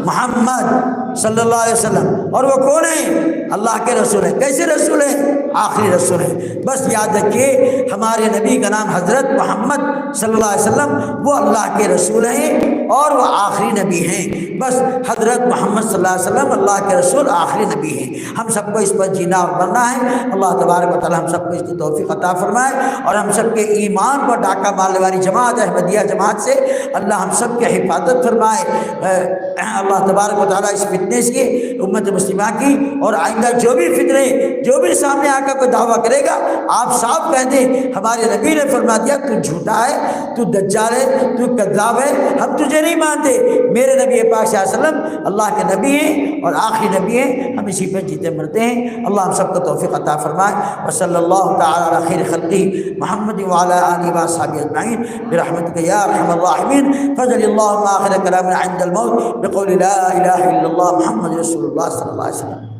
محمد صلی اللہ علیہ وسلم۔ اور وہ کون ہے؟ اللہ کے رسول ہیں۔ کیسے رسول ہیں؟ آخری رسول ہیں۔ بس یاد رکھیے ہمارے نبی کا نام حضرت محمد صلی اللہ علیہ وسلم، وہ اللہ کے رسول ہیں اور وہ آخری نبی ہیں۔ بس حضرت محمد صلی اللہ علیہ وسلم اللہ کے رسول آخری نبی ہیں۔ ہم سب کو اس پر جینا اور مرنا ہے۔ اللہ تبارک و تعالی ہم سب کو اس کی توفیق عطا فرمائے، اور ہم سب کے ایمان پر ڈاکہ مارنے والی جماعت احمدیہ جماعت سے اللہ ہم سب کی حفاظت فرمائے۔ اللہ تبارک و تعالی اس فتنے سے امت مسلمہ کی، اور آئندہ جو بھی فتنے جو بھی سامنے آ کر کوئی دعویٰ کرے گا آپ صاف کہہ دیں ہمارے نبی نے فرما دیا تو جھوٹا ہے، تو دجال ہے، تو کذاب ہے، ہم تجھے نہیں مانتے۔ میرے نبی پاک صلی اللہ علیہ وسلم اللہ کے نبی ہیں اور آخری نبی ہیں، ہم اسی پہ جیتے مرتے ہیں۔ اللہ ہم سب کو توفیق عطا فرمائے۔ وصلی اللہ تعالی علی خیر خلقہ محمد وعلی آلہ وصحبہ اجمعین برحمتک یا ارحم الراحمین۔ فضل اللہم آخر کلامنا عند الموت بقول لا الہ الا اللہ محمد رسول اللہ صلی اللہ علیہ وسلم۔